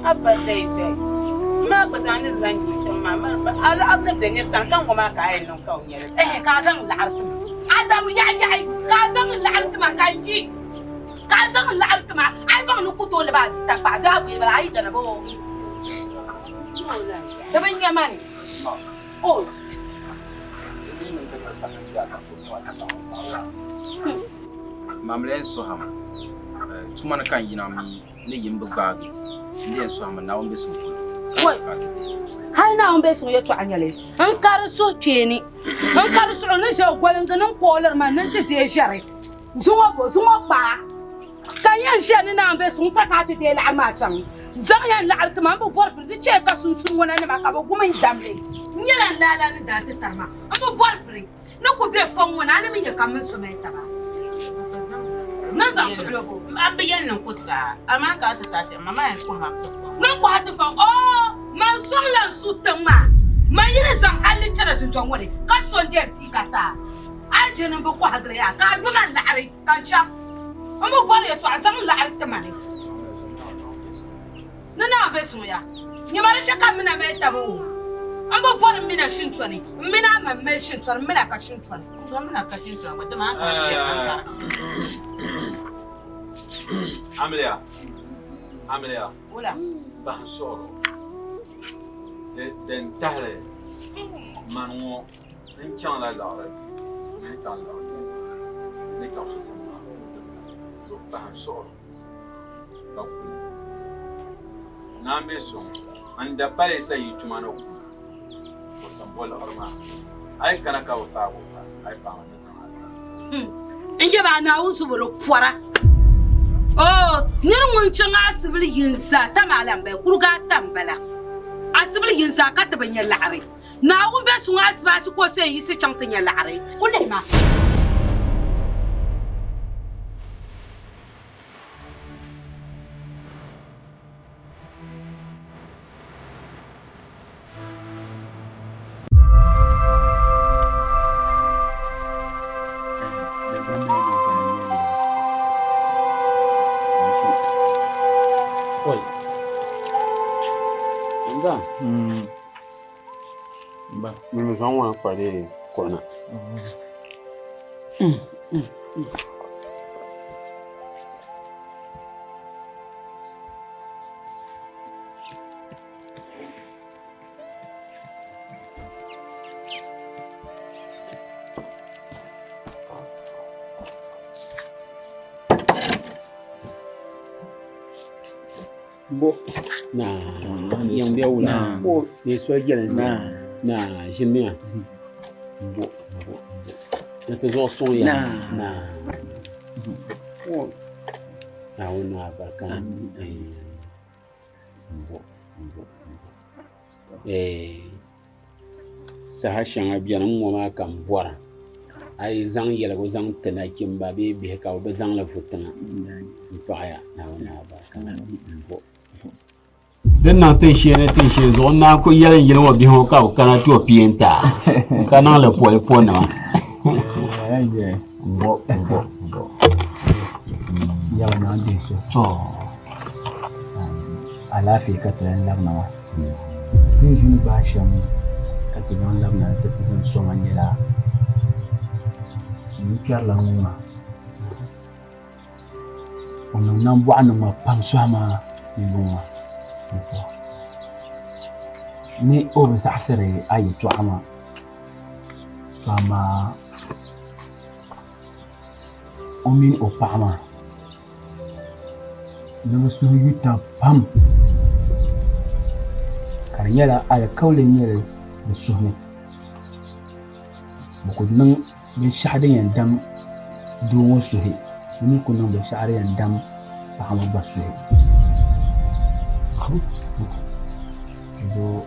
abba dai ma ba tani rangi ma ala abna zanya san kan kuma ka yi non ka unyere ka zan la'artu adam ya ka zan la'artu ma kan yi ka zan la'artu ma ai ban nu kuto le ba ta ba da bu ba ai da na bo da ban ya mani oh mamle so ham tuma na kan yina mi ne yimbe baagi ndiye so ham na wonbe so wai har na wonbe so yato anyale an kar so ceni an kar so na sha gwalin ganin kolar ma nan te share zuwa ba kan yan shi ne na wonbe so fata te la ma can zan yan la artama ba bor fi ce ka sun wona ne ma ka ba gumin damle nyala lala ni da ta tarma an ba bor fi na ku be fon wona ne min ya kamun so mai ta ba nan za su lobo an bayan nan kutta amma ka ta tashi mama ya ko ha nan ko hadu fa oh man son lan su tama man yire zan alli tara tunton wore ka son da ti kata ajinin ba ko hagre ya ka yi man la'ari ka cha amma bore to azam la'ari tamane nana be so ya ni mara chaka mina be tabo amma bore mina shintwani mina ma me shintwani mina ka shintwani so mina ka shintwani wata ma ka Amelia. Wala. Bahsoro. Den tahle. Manwo. Nin chan la la. Nin chan la. Nin chan so sama. So bahsoro. Bakku. Nambe so. Anda pare sai tumano. Ko sambol arma. Ai kana ka uta ko. Ai pa wani. Inje ba na wusu bolo kwara. Oh, nirmun cin asibili yinsa ta malam bai kurga tambala. Asibili yinsa ka ta banya la'are. Na wun be sun asiba shi ko sai yi si can tanya la'are. Kulle ma. Mình sống qua phải đi quần à. Bộ nà yang biau nà bộ để xoay chân nà nà xin mẹ bộ nó tự do xoay à nà bộ nào nà bà can bộ sa shanga bian mo ma kam bora ai zang yela go zang tana kimba be be ka ba zang la futana pa ya nào nà bà can bộ đến nào tiền xe rồi nào có yên yên mà bị họ cào cana chua piên ta cana là bồi nào bộ giờ nó đi số cho ala phi cái tên làm nào khi chúng ta xem cái tên làm nào cái tên xong anh là những cái làm mà ông năm bữa anh mà pam xóa mà nhưng mà ni o be sasere ay tuama kama omin o pama no so yuta pam karnyala ala kawle nyere de suhni ko nan be shahade yan dam do wo suhi ni ko nan be shahade yan dam pama ba suhi do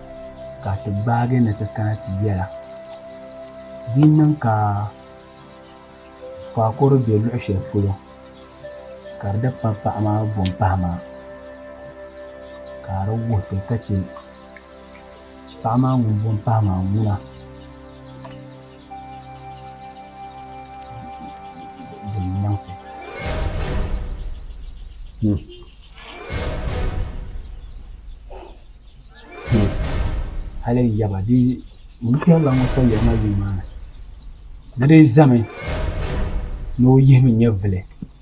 ka ta bage na ta kana ti yala dinnan ka fa ko be lu she fulo kar da papa ma bon pama ka rawo te kace pama mun bon pama muna dinnan ko hali yaba di mungkin la mo so yama zimana na dai zame no yemi nyevle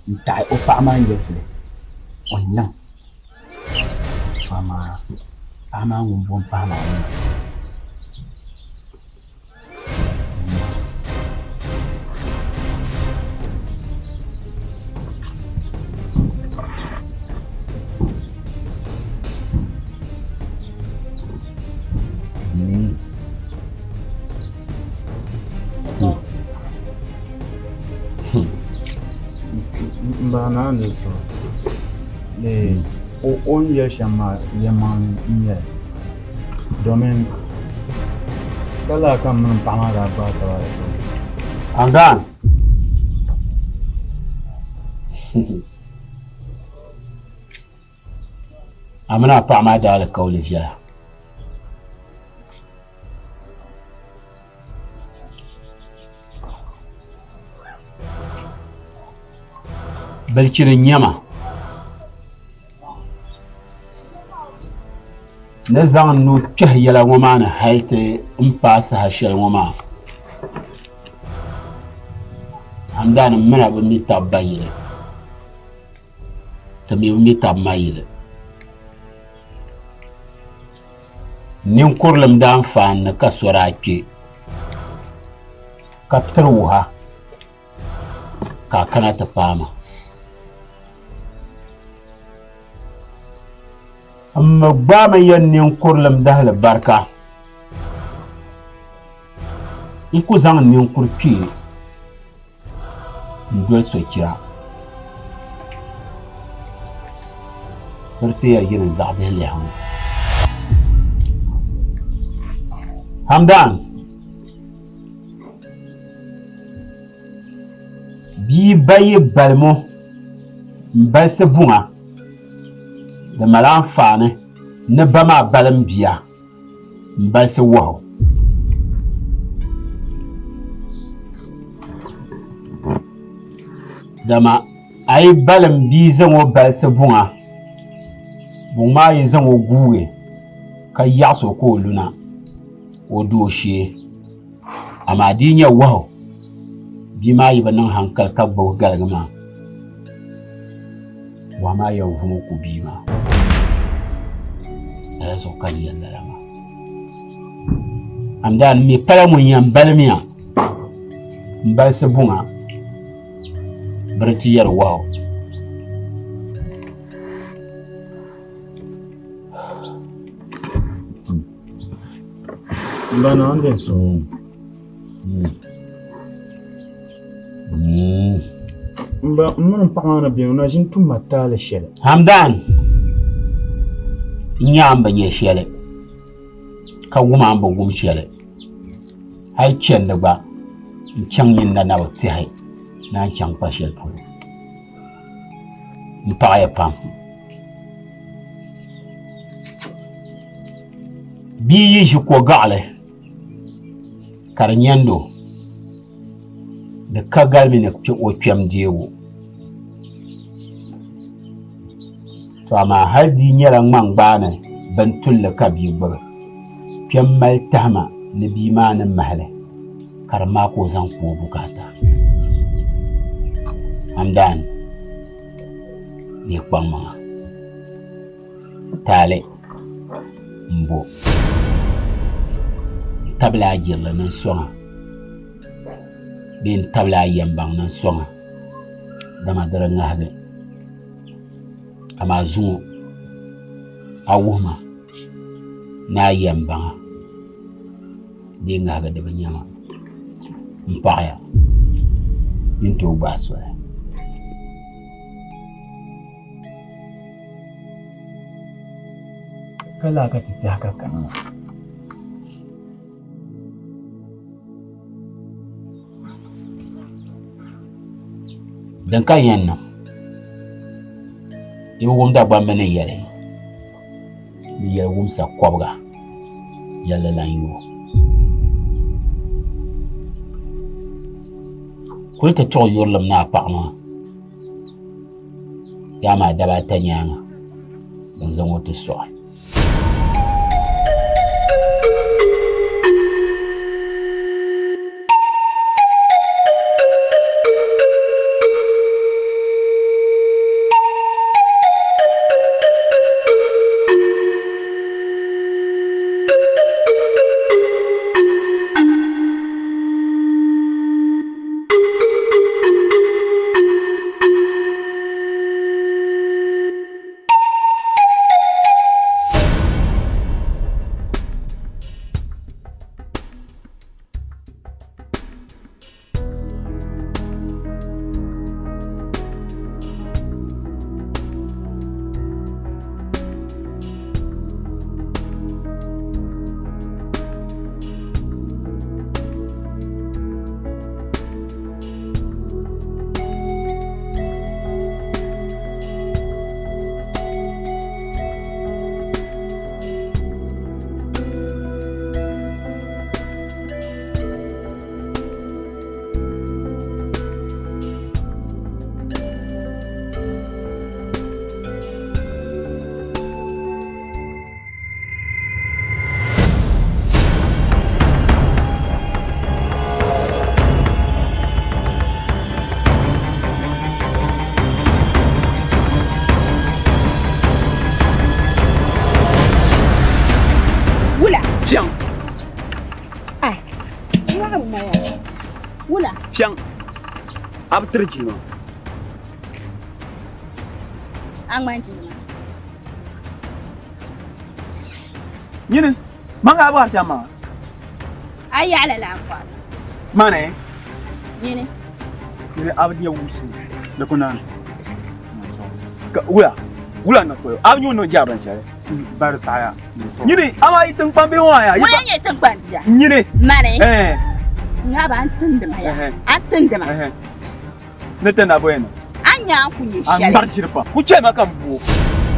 ntai o pama nyevle onna pama ngumbon pama Bana ne so o on ya shama yaman nye domin kala kan mun pama da ba ta Andan amana pama da alƙawli fiya balkirin yama na zaŋ nu kpɛhi yɛla ŋɔ maa ni hali ti paasi ha shɛli ŋɔ maa hamdani mina bi mi tabi ba yili tami mi tab mayile nin kurlum dan fan ka sora ke ka turwa ka kana ta fama amma ba mai yan nin kurlum da barka in ku zan nin kurki ndol so kira برتي يجين زعبه اللي هم همدان بي باي بالمو بس بونا لما لا فانه نبما بالم بيا بس وهو دما اي بالم بي زمو بس بونا Buma yi zan o guwe ka yaso ko luna o doshe amma din ya waho bi ma yi banan hankal ka bawo galgama wa ma yan fumo ku bi ma so kan yalla lama amdan mi pala mun yan balmiya mbal se bunga barti yar waho Mbana ande so. Mbana paana bi na jin tu matale shele. Hamdan. Nyamba ye shele. Ka wuma amba wum shele. Hai chen da ba. Chang yin na na ti hai. Na chang pa shele pu. Mpa ya pam. Bi yi shi ko gale. Karnyando da ka galmi ne ke opiam dewo to amma hadi nyara man bana ban tulla ka bi gbur piam mal tahma ne bi ma nan mahle karma ko zan ko bukata amdan ni kwamma tale mbo tabla jirla nan songa bin tabla yambang nan songa dama dara ngahage ama zungu awuma na yambang di ngaga de banyama mpaya into baswa kala ka titaka kana dan kan yanna ibu wum da ban bane yale bi yale wum sa kobga yalla lan yu ko ta to yorlam na pakma ya ma da ba ta nyanga ban zan wata so fiang abtriji no Angmanji. Nyine manga ba chama Ay ala la kwa. mane Nyine. ni abdi ya wusi da kuna wula na foyo abnyu no jaban chare bar saya nyine ama itin pambe waya Wala nye tan kwantia. nyine Mane. nga ba antindima ya antindima ne tena bueno anya kunye shale an bar shirpa ku ce maka bu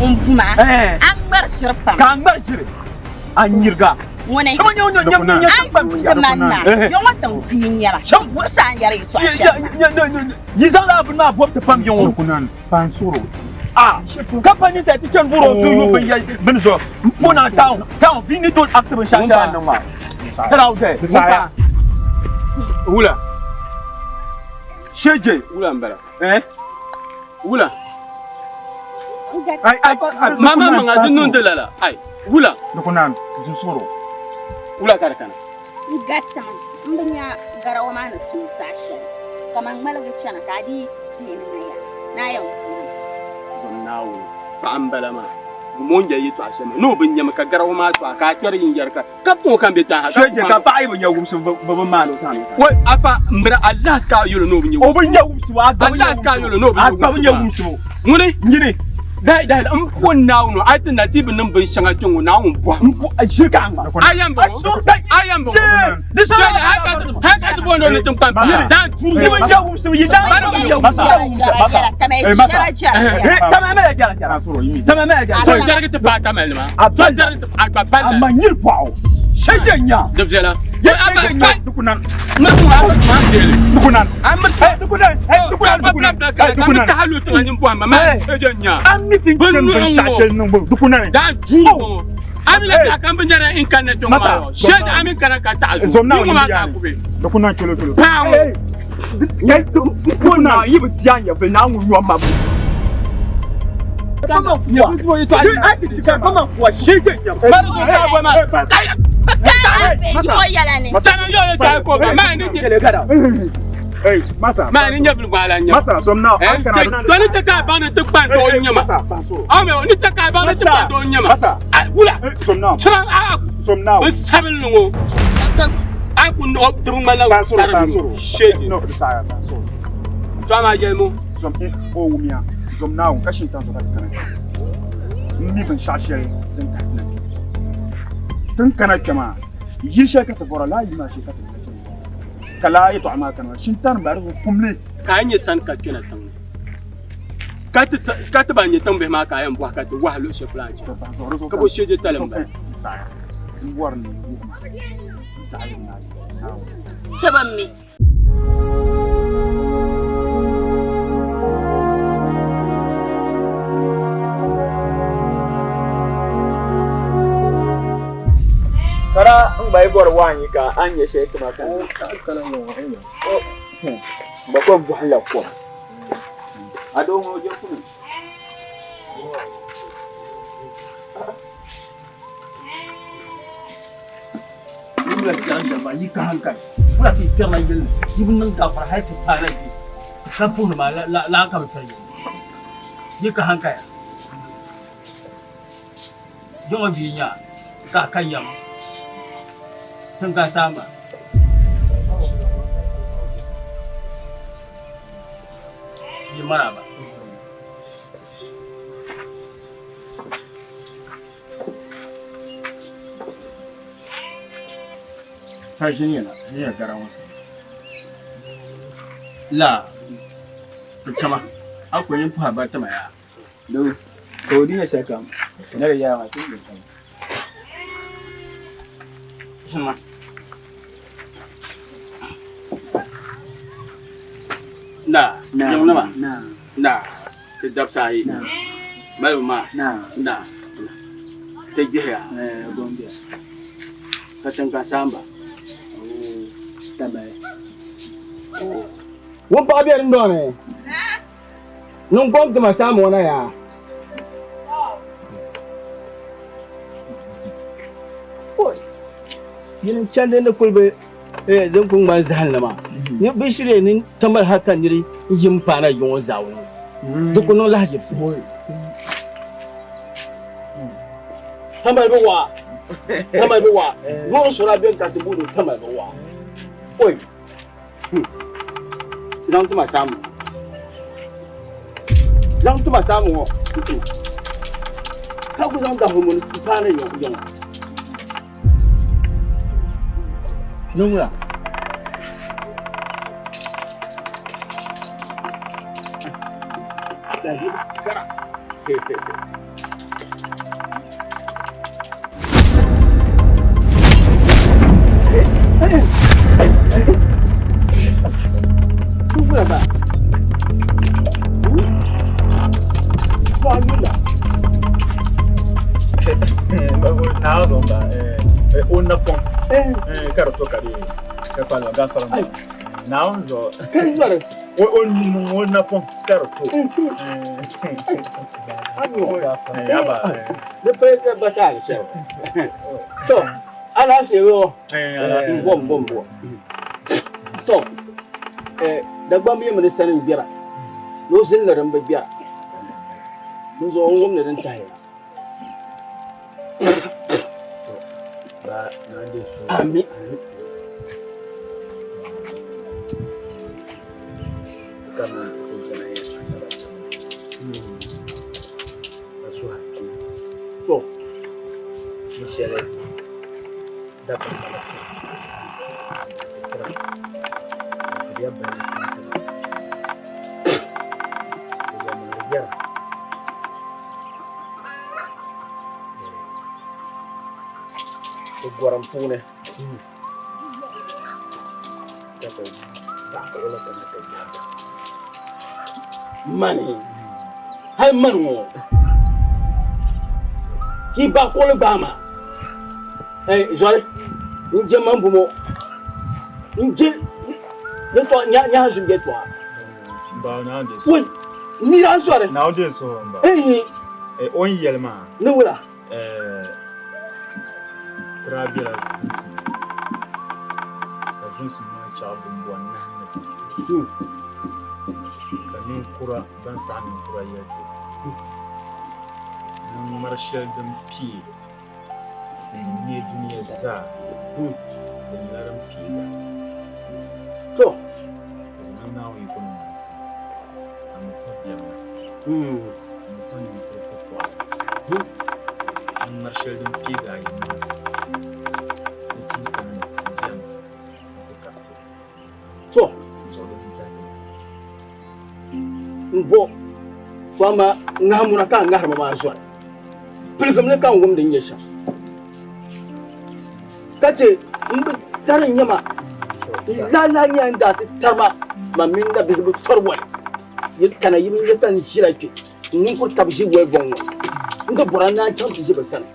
umbuma an bar shirpa kan bar shire an yirga wone chama nyo tan pam ya manna yo watan finya shan bursa an yare su asha yi san la buna bob ta pam yon kunan pan suro compagnie c'est tu buro su yo ben so fona town bini to active shasha nan ma kana ude saya wula sheje wula mbara wula ay mama manga dunun de lala ay wula kunan du suro wula karkana gatan mbunya garawa mana tun sashe kaman malaga cana kadi tini na yau zonnawo pambala ma monja yitu asema no binyama ka garawa ma to ka kyar yin yarka ka to kan be ta ha sheje ka ba ibo nyagum su baba malo tan wai afa mbra Allah ska yolo no binyagum o binyagum su Allah ska yolo no binyagum su mune nyine dai am pon nawno alternative nan bin shanga tungu na un bo shirka amba ayam bo de so haka to bono ne tum pam dan turu ni binyagum su yi dan tamame jara so jarga pa tamel ma so jarga pa pa amma nyirfao shejenya devjela ya aba dukunan ma dele dukunan dukunan ta halu to ngin bo ma shejenya meeting chen ben shashe nan bo dukunan dan turu amina ka kan binjara internet to ma shed amin kana ka ta azu ni ma ka kube dukunan cholo ya kuna yi bi ya fe na wu yo ma bu kama ya bi to to ai ka kama kuwa shege ya ba zo ka ba ma yo yala ne sana yo ta ko ba ma ni hey masa ma ni nyabul bala nya masa som now an kana to ni ta ka ba na ta ban do nyama a me ni ta ka ba na ta ban do nyama masa wula som now som now ba sabel no an kun do dum mala shege no desire to ma je mo som o wumia som now kashin tan to kana ni ban shashe tun kana kama yi shaka ta fora la yi ma shaka ta kala yi to amma kana shin tan ba ru kumle ka yin san ka kina tan ka ta ban yi tan be ma ka yan buwa ka ta wahalo she flaje ka bo sheje talan ba sai warni sai na taban me kara in bai bor wani ka an ya she kuma kan kana mo hanya ba ko bu hala ko ado mo je ku wala janja ba yi ka hankal wala ki terna yel yibun nan ka farha ta tana ki ka pun ma la ka tar yi ka hankal jonga binya ka kayam tun ka sama yi maraba ta shi ne ya gara wasu la chama akwai yin fa ba ta maya do ko din ya saka na ga yawa tun da kan shima na yang nama na ke dap sai malu ma na te gaya gombe ka tanga samba tabai won pa bi ndo ne non bom de ma samo na ya yin chande ne kulbe don kun man zahal na ma ni bi shirye ni tamar haka ni yin fana yin zawo duk kun lahajib su tamar bi wa go sura bi ka tubu tamar bi wa oi zan tuma samu ka ku zan da mun fana yin Nungla. Lagi sekarang. Nungla tak? Nungla. Bagus, tahu zomba. Unapon. Karo to kari ka kwalo ga fara naonzo kai zuwa unapon karo to aba de pe batal se to ala se yo bom to da gbam yema ne sanin bira no zin la ran ba bira no zo ngom ne dan tayi Amin. Kama kuna to Michelle dapat malas. Sekarang dia balik dia mengejar Guaram pune. Mani. Hai manu. Ki ba ko le bama. Jore. Nje mambumo. Nje je to nya junge to. Ba na de. Oui. Ni ran jore. Na de so ba. On yelma. Ne wala. Trabila Simpson ma chabun wannan kamin kura ban sanin kura yati mun marshal dan pi ne duniya za dan laram pi to nan na wi kun am ko yamma mun ko marshal dan pi ga yi to mbo fama ngamuna ka ngarma ma zo pilgam ne kan gum din yesha kace mbi tarin yama la nya nda tarma mamin da bi torwal yikana yimin yakan shirake nin kur tabji we gongo ndo burana cham ji basan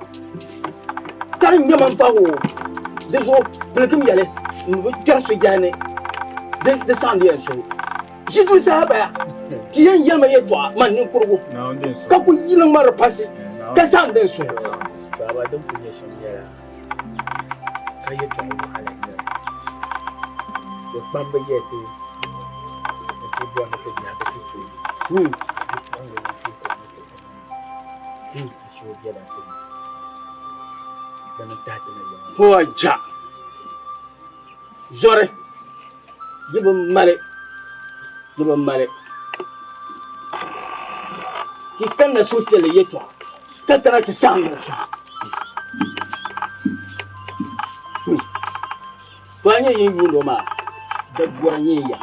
tarin yama fawo dejo pilgam yale mbi kerso jane de sandiyan so jidu sahaba ki yan yalma ye to man nin kurgo ka ku yinan mara pasi ka san den so baba dan ku ne shan yara kai ya tawo halin da ya bamba yete ti bo na ke ya ka ti tu shi ya da ku dan ta ta ne ho ja zore Jibum male ki kanna soke le yeto katara ta samu Fanya yin yundo ma da gwaranye ya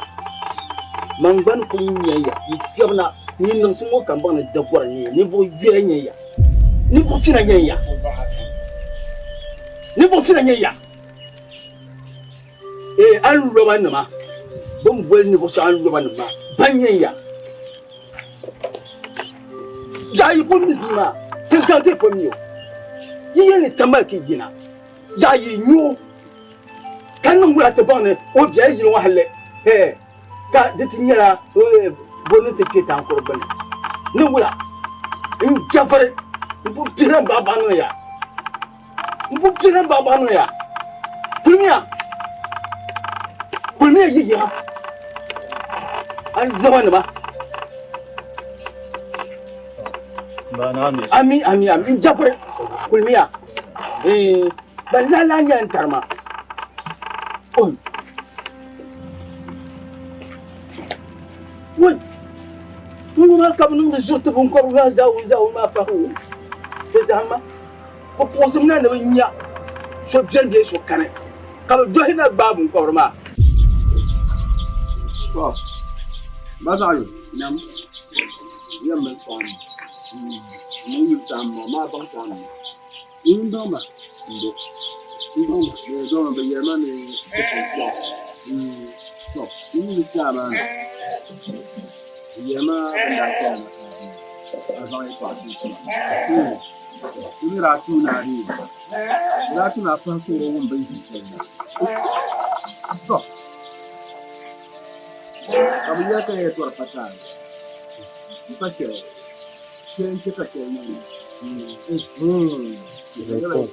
mangan kun yaya yabna ni nan sun kan bana da gwaranye ni bo yanye ya ni bo fina yanya an roba nama bon bol ni bo san roba nama banyanya jayi kun ni ma tin kan ke kun yo yi tamaki gina jayi nyu kan nan wura ta bane o biya yi no halle ka de tinyara bonin te ke tan korban ni wura in jafare bu piran baba no ya bu piran baba no ya tunya kulmiya yi ha an zama ne ba ba na me ami jafar kulmiya ban lalanya tarma oi wai mun ma kabnu da zurtu bun ko ga zawu ma fa ko zama ko posum na da nya so bien bien so kane kalo johina babun ko ma to bazayo nam yamma sam mun sam ma ban sam indoma indoma ne do be yema ne to ini sama yema da kan azan yi kwasi ini ratu na fan so won bai shi to abu ya kai to fata take ken kika ce ne dole ne ya dole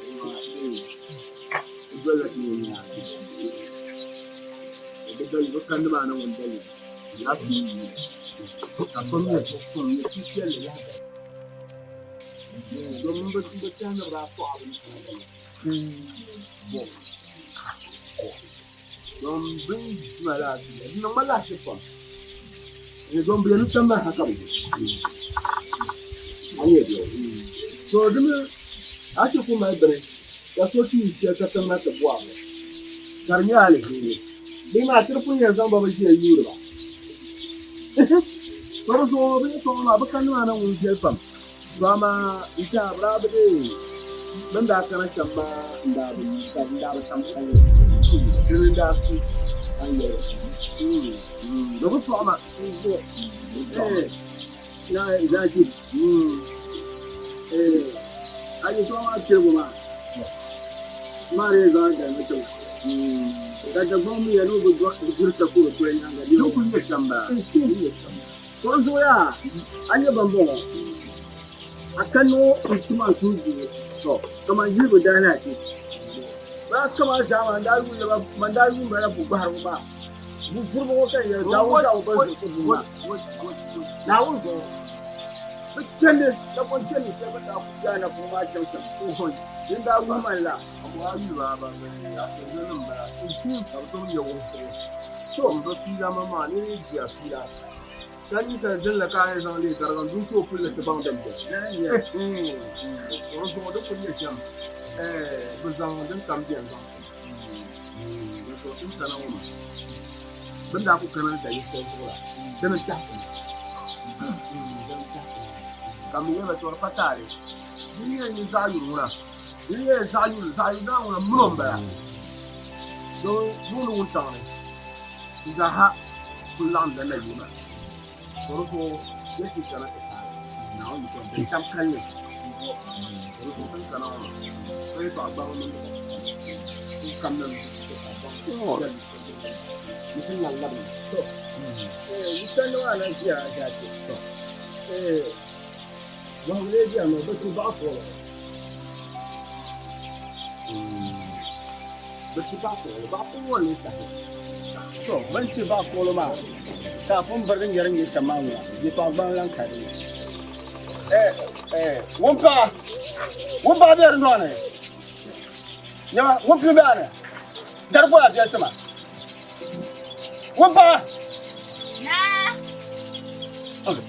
bukan da nan wanda ya fi a kuma ko ne kike le ya domin ba su da tana rafu abin bon don bin mala nan mala shi fa ne don bi nan ma haka ba ayi do so dum ake kuma bare ya so ki ce ta tana ta buwa karmi ale ne bi ma turfun yanzu ba ba shi yi ba so bi so ma bakan nan mun je fam Rama ita brabde dan da kana chamba da sampai din da su ayo do ko ma ya idaji ayo to ma ce goma mare ga da mutum da gomi ya nugo gurta ko ko yanga ni ko ne chamba ko zo ya anya bambo akano ituma tuji to kama yibo dana ce ba kama jama dalu ne ba mandalu mara bu har ba bu furbo ko ya dawo da ba su kuma dawo go bikkene da kontene sai ba ta ku yana kuma can can ko din da ku malla amma yi ba ya ce nan ba in ka to ya wuce to ba su zama ma ne ya fira Kani sa jalla kaya zan le gargan dun ko kulle ta bang dambe. Ya. Ko so do kulle jam. Bu zan din kam biyan zan. Ko tun kana wona. Banda ku kana da yi ko ko. Dan ta. Kam yana to fatare. Ni zayu wona. Ni zayu da wona mun ba. Do mun wunta ne. Iza ha kullan da nayi ma. Ko yake kana ta na wani to da sam kalle ko kun kana sai to abba mun ko kamnan ko mutum Allah to mutan da wala ji a ga to wale ji amma ba ku ba ko ba ku wani ta to ban ci ba ko ma kafin barin garin ya tamamu ya fa ban ran kare wumpa biyar none ya wumpi bane darbo ya sama wumpa na okay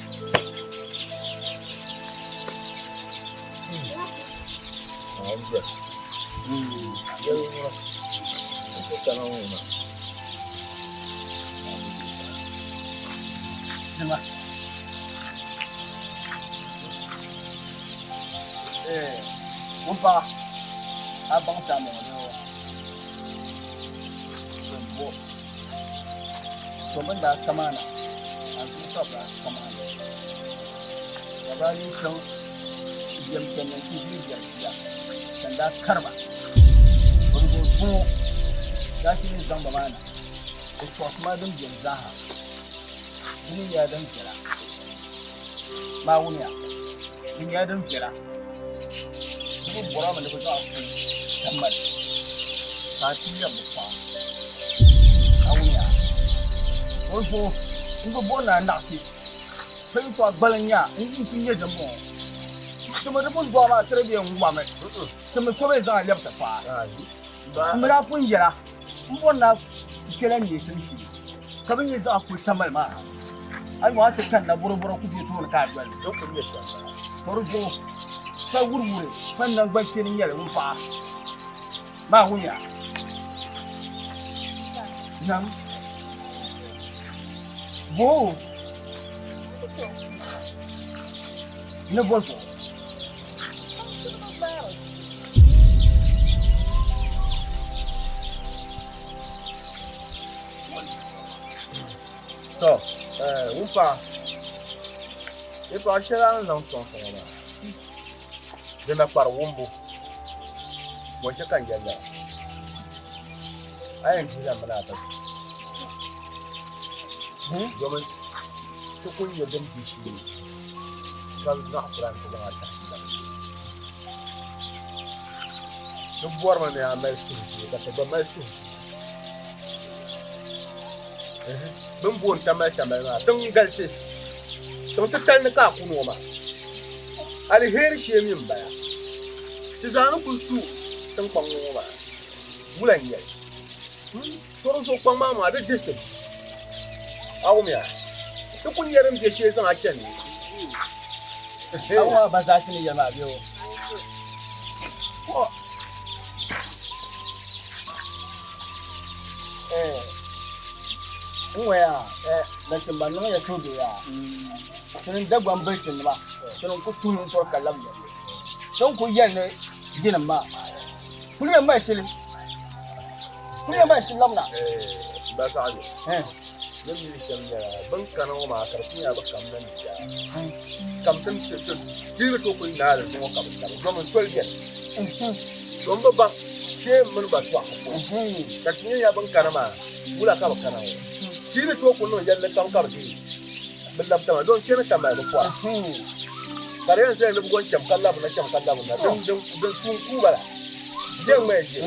wumpa abang sama do to banda kamana an so ba kamana da bani kan yamtan ki biya dan da karba wani ko da shi ne zan babana ko kuma dan biyan zaha ni ya dan kira ma wuni ni ya dan kira ni bora ma da ko ta tammal ta tiya mu fa awuya Also, ngo bona nasi. Sai to balanya, in pinye da mo. Kuma da mun ba tare da ngwa mai. Kuma so bai zan lafta fa. Kuma da kun jira. Mun bona kelen ne sun shi. Kabin yi za ku tamal ma. Ai wa ta kan na burbura ku je to ka ga don ku yi shi. Farko ta wurwure fannan bakin yare mun fa. Ma hunya. Nam. Bo. Ne bolso. To, Wumpa, if I share an announcement, then I part Wumbo. What you can get there. I ain't seen them another. Woman, to put your dumb issue, because not surround to the matter. The woman they are mercy, that's a mercy. Bumbun tamal tung galsi tung tetal na ka kuno ma ali her shi min baya tizanu kun su tung pango ba bulan ya so kwan ma da jikin awumiya to kun yarin je shi san a can Awa ba za shi ne jama'a biyo. Where that's a man ya to do ya. Sun da gwamnatin ba. Sun ku tun for kalam. Don ku yan ne ginin ma. Kullum mai shi. Kullum mai shi lamna. Ba sa ne. Dan yi shan ya ban kana ma karfi ya ba kam nan ya. Kam tun tiri to kun na da sun ka ba. Gwamnatin tolgen. Don ba ke mun ba to. Ka tin ya ban kana ma. Bula ka ba kana. Tiri to kun no yalle kan karfi. Billam tama don shi ne tama ba kwa. Kare sai ne bugon cham kallabu na don tun kubala. Je mai je.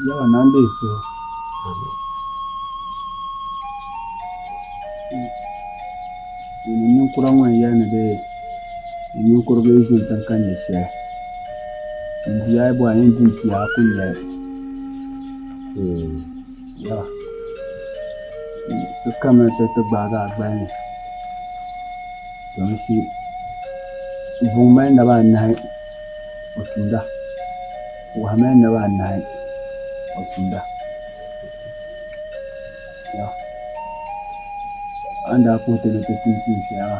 Yawa nan dai so. Nin kuran wani yana da yin kurbe shi tankan ya shi. Ya yi buwa yin jinki ya kunya. Ya. Su kama ta baga a bayan. Don shi bumai na ba na yi otunda. Wahamai na ba na yi otunda. Ya. Anda aku tadi tertipu siapa?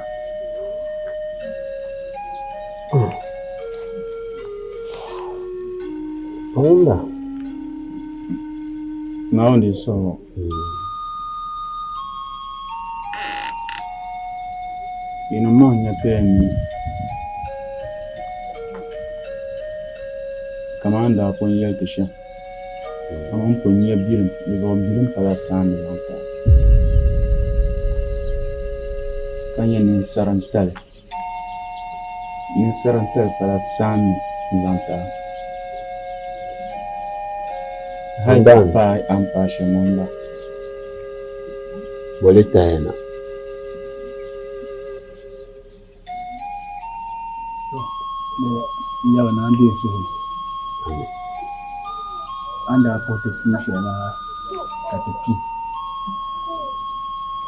Onda. Não de só. E não manha tem. Kamanda aku yang itu sih. Kamu punya bilim pada sana apa? Kanya ni sarantal para sami lanta hai pai ampa shemunda boleh tanya ya nanti su anda pote kisha na katiti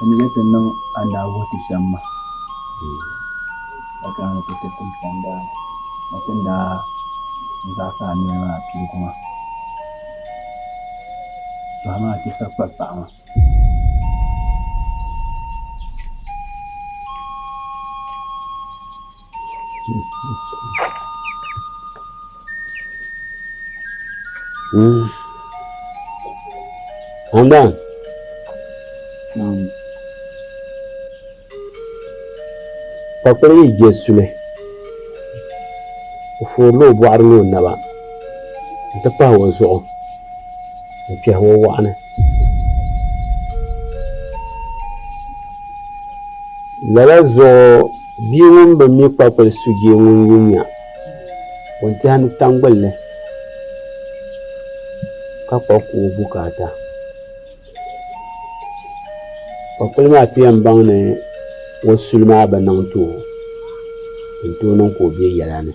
ani yetu nan anda wote shamba Akan tetap sanda. Macam dah rasa ni lah pilih kuma. Sama kisah pertama. Hamdan. Pakpala yi je sule. O furlo boɣari ni o naba. N ti pahi o zuɣu. N kpɛhi o waɣani. Lala zuɣu bia ŋun bi mi kpakpali sujee ŋun yunya. O n tiɛhi ni tangbulli. Ka kpuɣi ka o bukaata. Kpakpali maa ti yɛn baŋ ni o suli maa bi niŋ ti o. N tooi niŋ ka o be yɛla ni.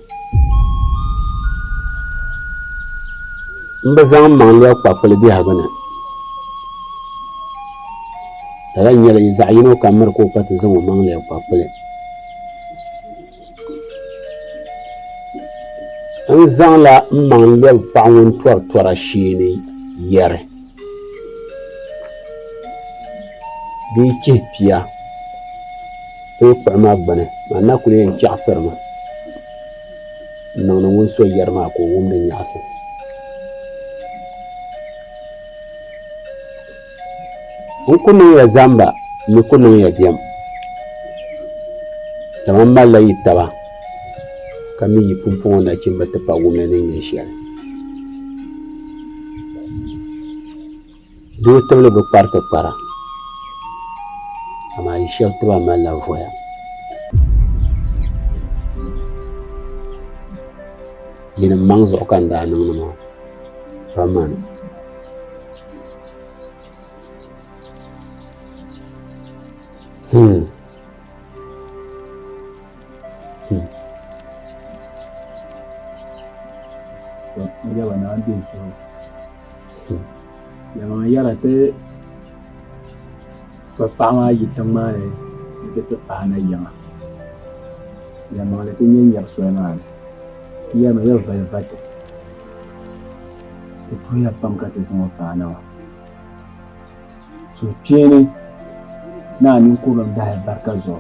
N bi zaŋ maŋ lɛbi kpakpali biɛhigu ni. Lala nyɛla zaɣ yino ka miri ka o pa ti zaŋ o maŋ lɛbi kpakpali. N zaŋla n maŋ lɛbi paɣa ŋun tori tora sheeni yɛri. Bee chihi pia. Tooi kpuɣi maa gbuni maa na kuli yɛn chaɣasiri ma. N niŋdi ŋun so yɛri maa ka o wumdi nyaɣasi. N ku niŋya zamba mi ku niŋya biɛm. Tama malila yi taba ka mi yi pumpɔŋɔ nachimba ti pa wumli ni nyɛ shɛli. Doo tibili bi kpariti kpara. Amaa yi shɛba tiba malila voya. Yini maŋ zuɣu ka n daa niŋdi maa pa mani. Dia mana ada so. Yang ayah tu pertama itu mana itu tanah yang mana tu nyer suaman. Ia mana velvet. Itu ya pangkat itu semua tanah. So cini, na ni kurang dah berkazo.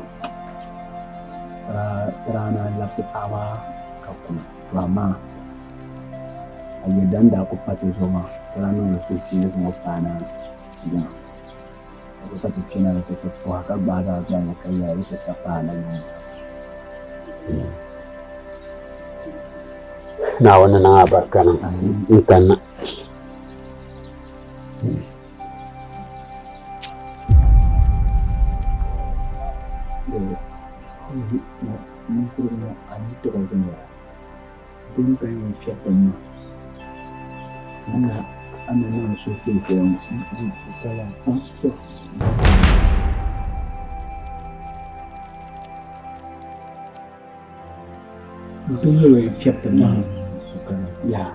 Kerana lapsi tawa kakuna lama. Ayo dan dah aku pati semua kerana suci ni semua tanah. Ya, aku pati cina itu tuah kabar yang kaya itu siapa lagi. Nawan na ngabarkan ikan na. Ana nak suci yang saya masuk. Itu lebih siap tenang. Ya.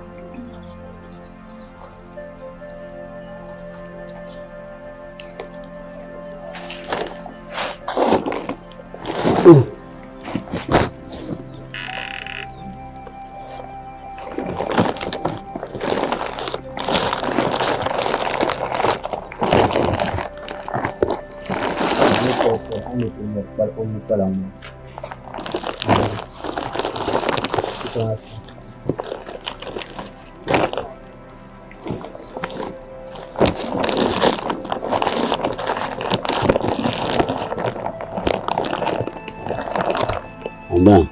Hamdan.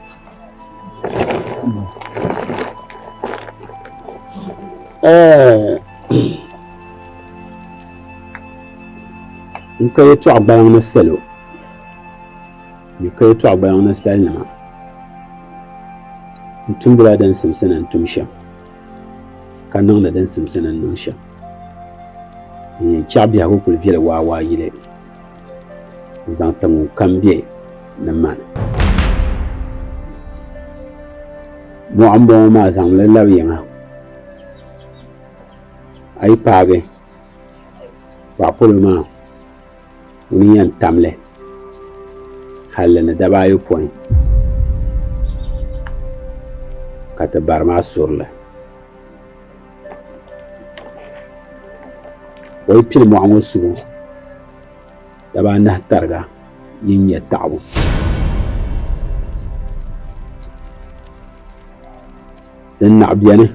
Nka yi tɔɣu gbayaŋ ni salo. Nka yi tɔɣu gbayaŋ ni salinima. N-tumdila din simsina n-tum shɛm. Ka niŋdi din simsina n-niŋ shɛm. N-yɛn chɛɣu biɛhigu kuli viɛli waawaa yili. N-zaŋ tiŋ kam be ni mani. Mɔɣu maa zaŋli labi yiŋa. A yi paagi. Paɣa polo maa. Ni yɛn tamli. Halli ni daba ayɔpɔin. ka ti bari maa surili o yi pili mɔɣu ŋɔ sugu daba anahi tariga yin nyɛ taɣabu din naɣu bɛni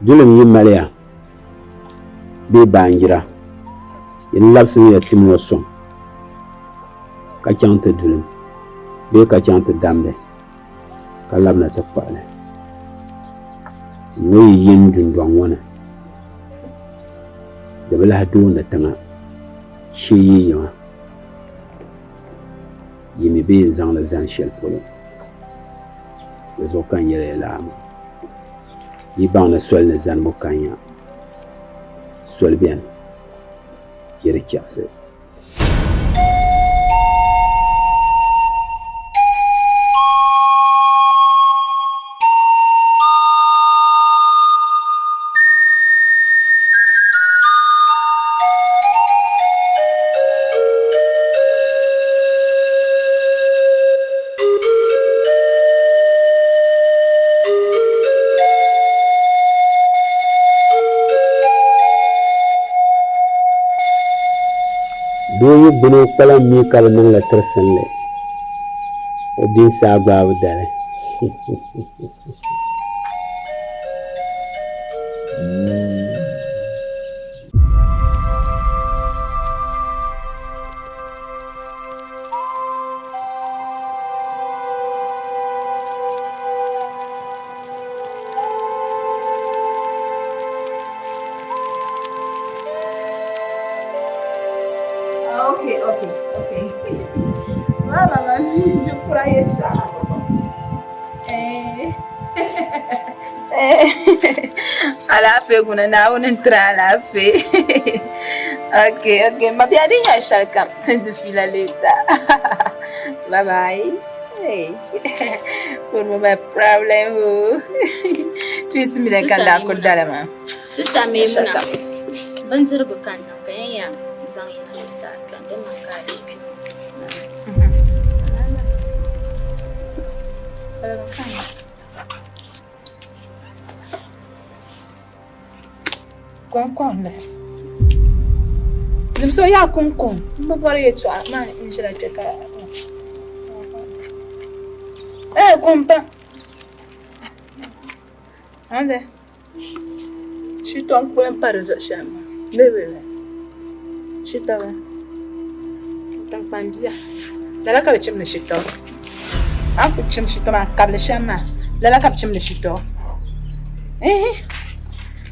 julim yi maliya bee baanjira yin labisimiya tim ŋɔ sɔŋ ka chaŋ ti dulim bee ka chaŋ ti damdi ka labina ti kpaɣali tim ŋɔ yi yin dundɔŋ ŋɔ ni di bi lahi doondi tiŋa shee yi yima yimi bee n zaŋli zani shɛli polo di zuɣu kan yɛla yɛlaami yi baŋ ni soli ni zanibu kan ya soli bɛni yɛri chɛbisi doo yi gbuni kpalam mii ka bi niŋli tirsinli o binsi a gbaabu dali Okay. Mama, you cry it Alafe kuna na unentra alafe. Okay. Maybe I didn't shall come since you feel later. Bye. Hey. What my problem? Treat me like a dark dollar. Sister Maimuna. Banzer bukan kaya zang ina ta kan dan makari. Kon le. Dim so ya kon. Mo bari etu ma injira te ka. Kompa. Ande. She don't go and parazo shama. Bebe. She tawa. Tang pandia. Lala ka bichim le shito. Aku chim shito ma kable shama. Lala ka bichim le shito.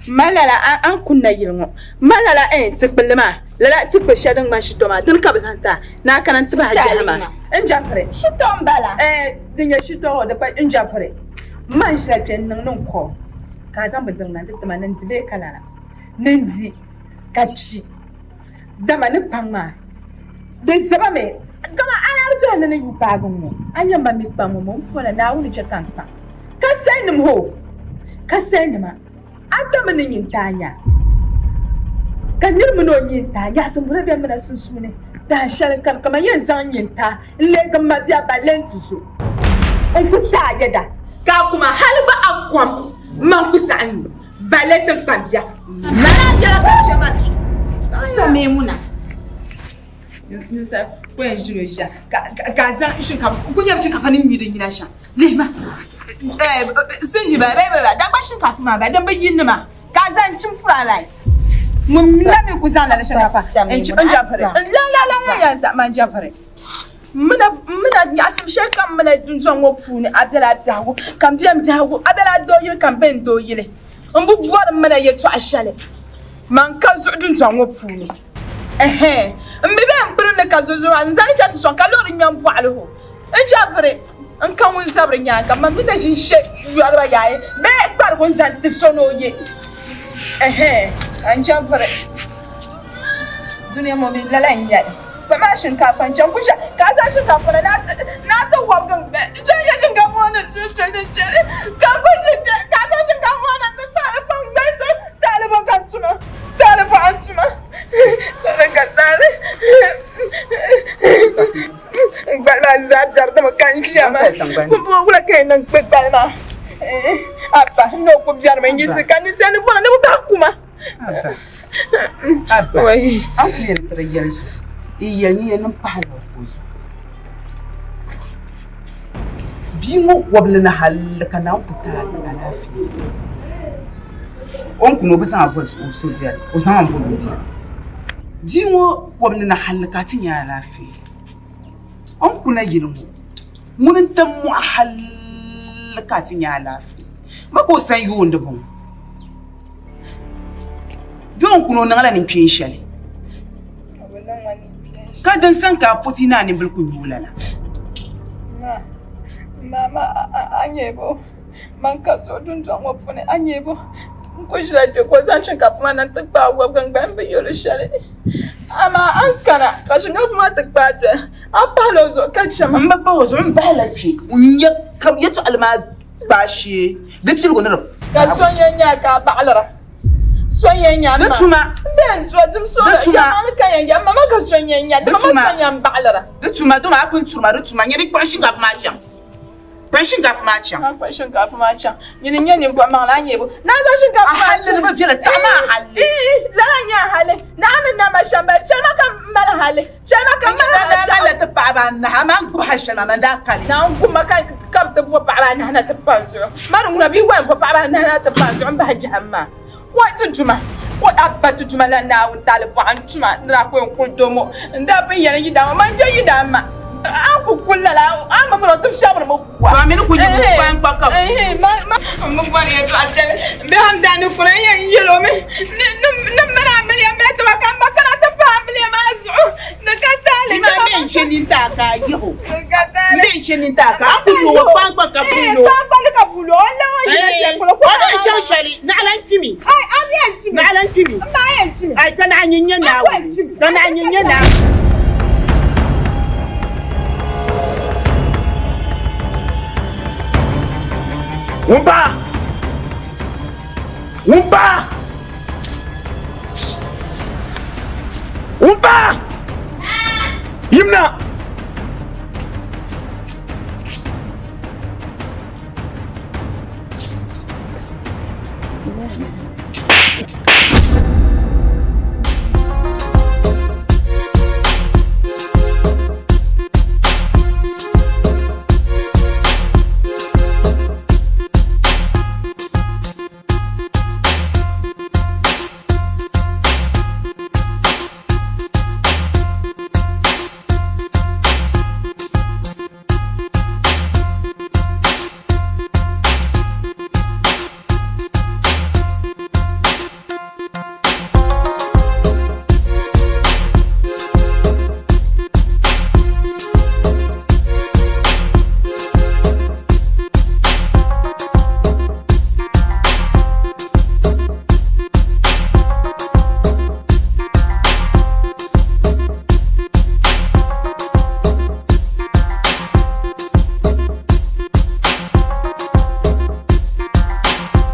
Malala an kunna yilngo. Malala tikbelma. Lala tikbe shadang ma shito ma. Tin ka bisanta. Na kanan tiba hajama. Enjafre. Shito mbala. Dinya shito da pa enjafre. Man shlate nan ko. Ka zan bazan nan tattama nan zibe kanana. Nanzi kachi. Dama ni pangma. De sabame. Kama ana uta nan yu pagungo. Anya mami pango mo fona na wuni chekanpa. Ka sanim ho. Ka sanima. Adama ni yintanya. Kan yirmu no yinta ya sun bura biya mana sunsune. Da shalin kan kama yin zan yinta. Le kan mabiya balentuzo. On kuta yada. Ka kuma halba akwam. Man kusanyu. Baletin pambia. Mala jala kuchema. Sister Maimuna. Nisa kwen jiro sha. Kaza shinkafa. Kunya shinkafa ni nyiri nyina sha. Lema. Sinji ba. Da ba shinkafa ma ba dan ba yin ma. Kaza cin fried rice. Mun nami kuzan da shinkafa. En ci jafare. La ya ta man jafare. Muna yasim shekan muna dunjon wopu ni abdala dawo. Kam biam dawo. Abela doyil kam ben doyile. Mbu buwar muna yetu ashale. Man ka zu dunjon wopu ni. Mbebe mburu ne ka zozo anzani chatu son kalori nyam bwalo ho. Enjafare. An kan won sabre nyaka man mina jin she yuarba yae. Be par won zan tifsono ye. Enjafare. Dunia mo mi lala nyade. Ba shinkafan can kusha ka sa shinkafa na ta wagan da can ya dinga mana tushe da cire ka kuji ka sa shinkafa na ta talifan bai su talifan antuma daga tare gbala za jar da kan jiya ma kuma wala kai nan gbegbal ma apa no ko biar men yisi kan ni sen bo ne ba kuma Abba, an fiye da tarayyarsu, iya ni yanin fahimtar kuzu. Bi mo wabla na halaka na fita a lafiya. On kuno bisa abuwar su jiya, usan abuwar jiya. Ji mo wabla na halaka tun ya lafiya. On kuna yin mu, munin ta mu a halaka tun ya lafiya. Mako san yi wanda bon. Yon kuno nangala ni pinshale. Ka dan san ka poti na ni bulku nyulala. Mama anyebo. Man ka so dun jo mo fune anyebo. Ko shira je ko zan cin ka kuma nan takba wa gangan be yoro shale. Ama an kana ka shinga kuma takba je. Apalo zo ka chama. Mbaba zo mbala chi. Unya kam yeto alma bashi. Dipsil go ndaro. Ka so nyanya ka ba'lara. Soyenya ma. Datuma. Den so dum so. Ya an ka yanya mama ka soyenya. Mama soyenya ba'lara. Datuma do ma apun turma datuma nyeri kwashin ga fama chance. Kwashin ga fama chance. Kwashin ga fama chance. Nyini nyani bo ma la nyebo. Na za shin ga fama. Halle ba fiela tama halle. La nya halle. Na amin na ma shamba. Chama ka mala halle. Chama ka mala halle ta baba na ma ku hashana man da kali. Na ku ma ka kab ta bo baba na na ta panzo. Maru na bi wa bo baba na na ta panzo an ba jahamma. What to Juma? What up to Juma now and Taliban Juma, Rapo and Domo, and that be Yanni down, my Jay Dama. Uncle Kulla, I'm a lot of Shabamo. I mean, could you find back up? I'm money to attend. Behind Daniel for a yellow me. No matter, I met the family of the Catali mentioned in Taka, you mentioned in Taka. I put you a bank of Capulo. I can onion now. Can onion now. Wumpa! Wumpa! Wumpa! Yimna! Yeah.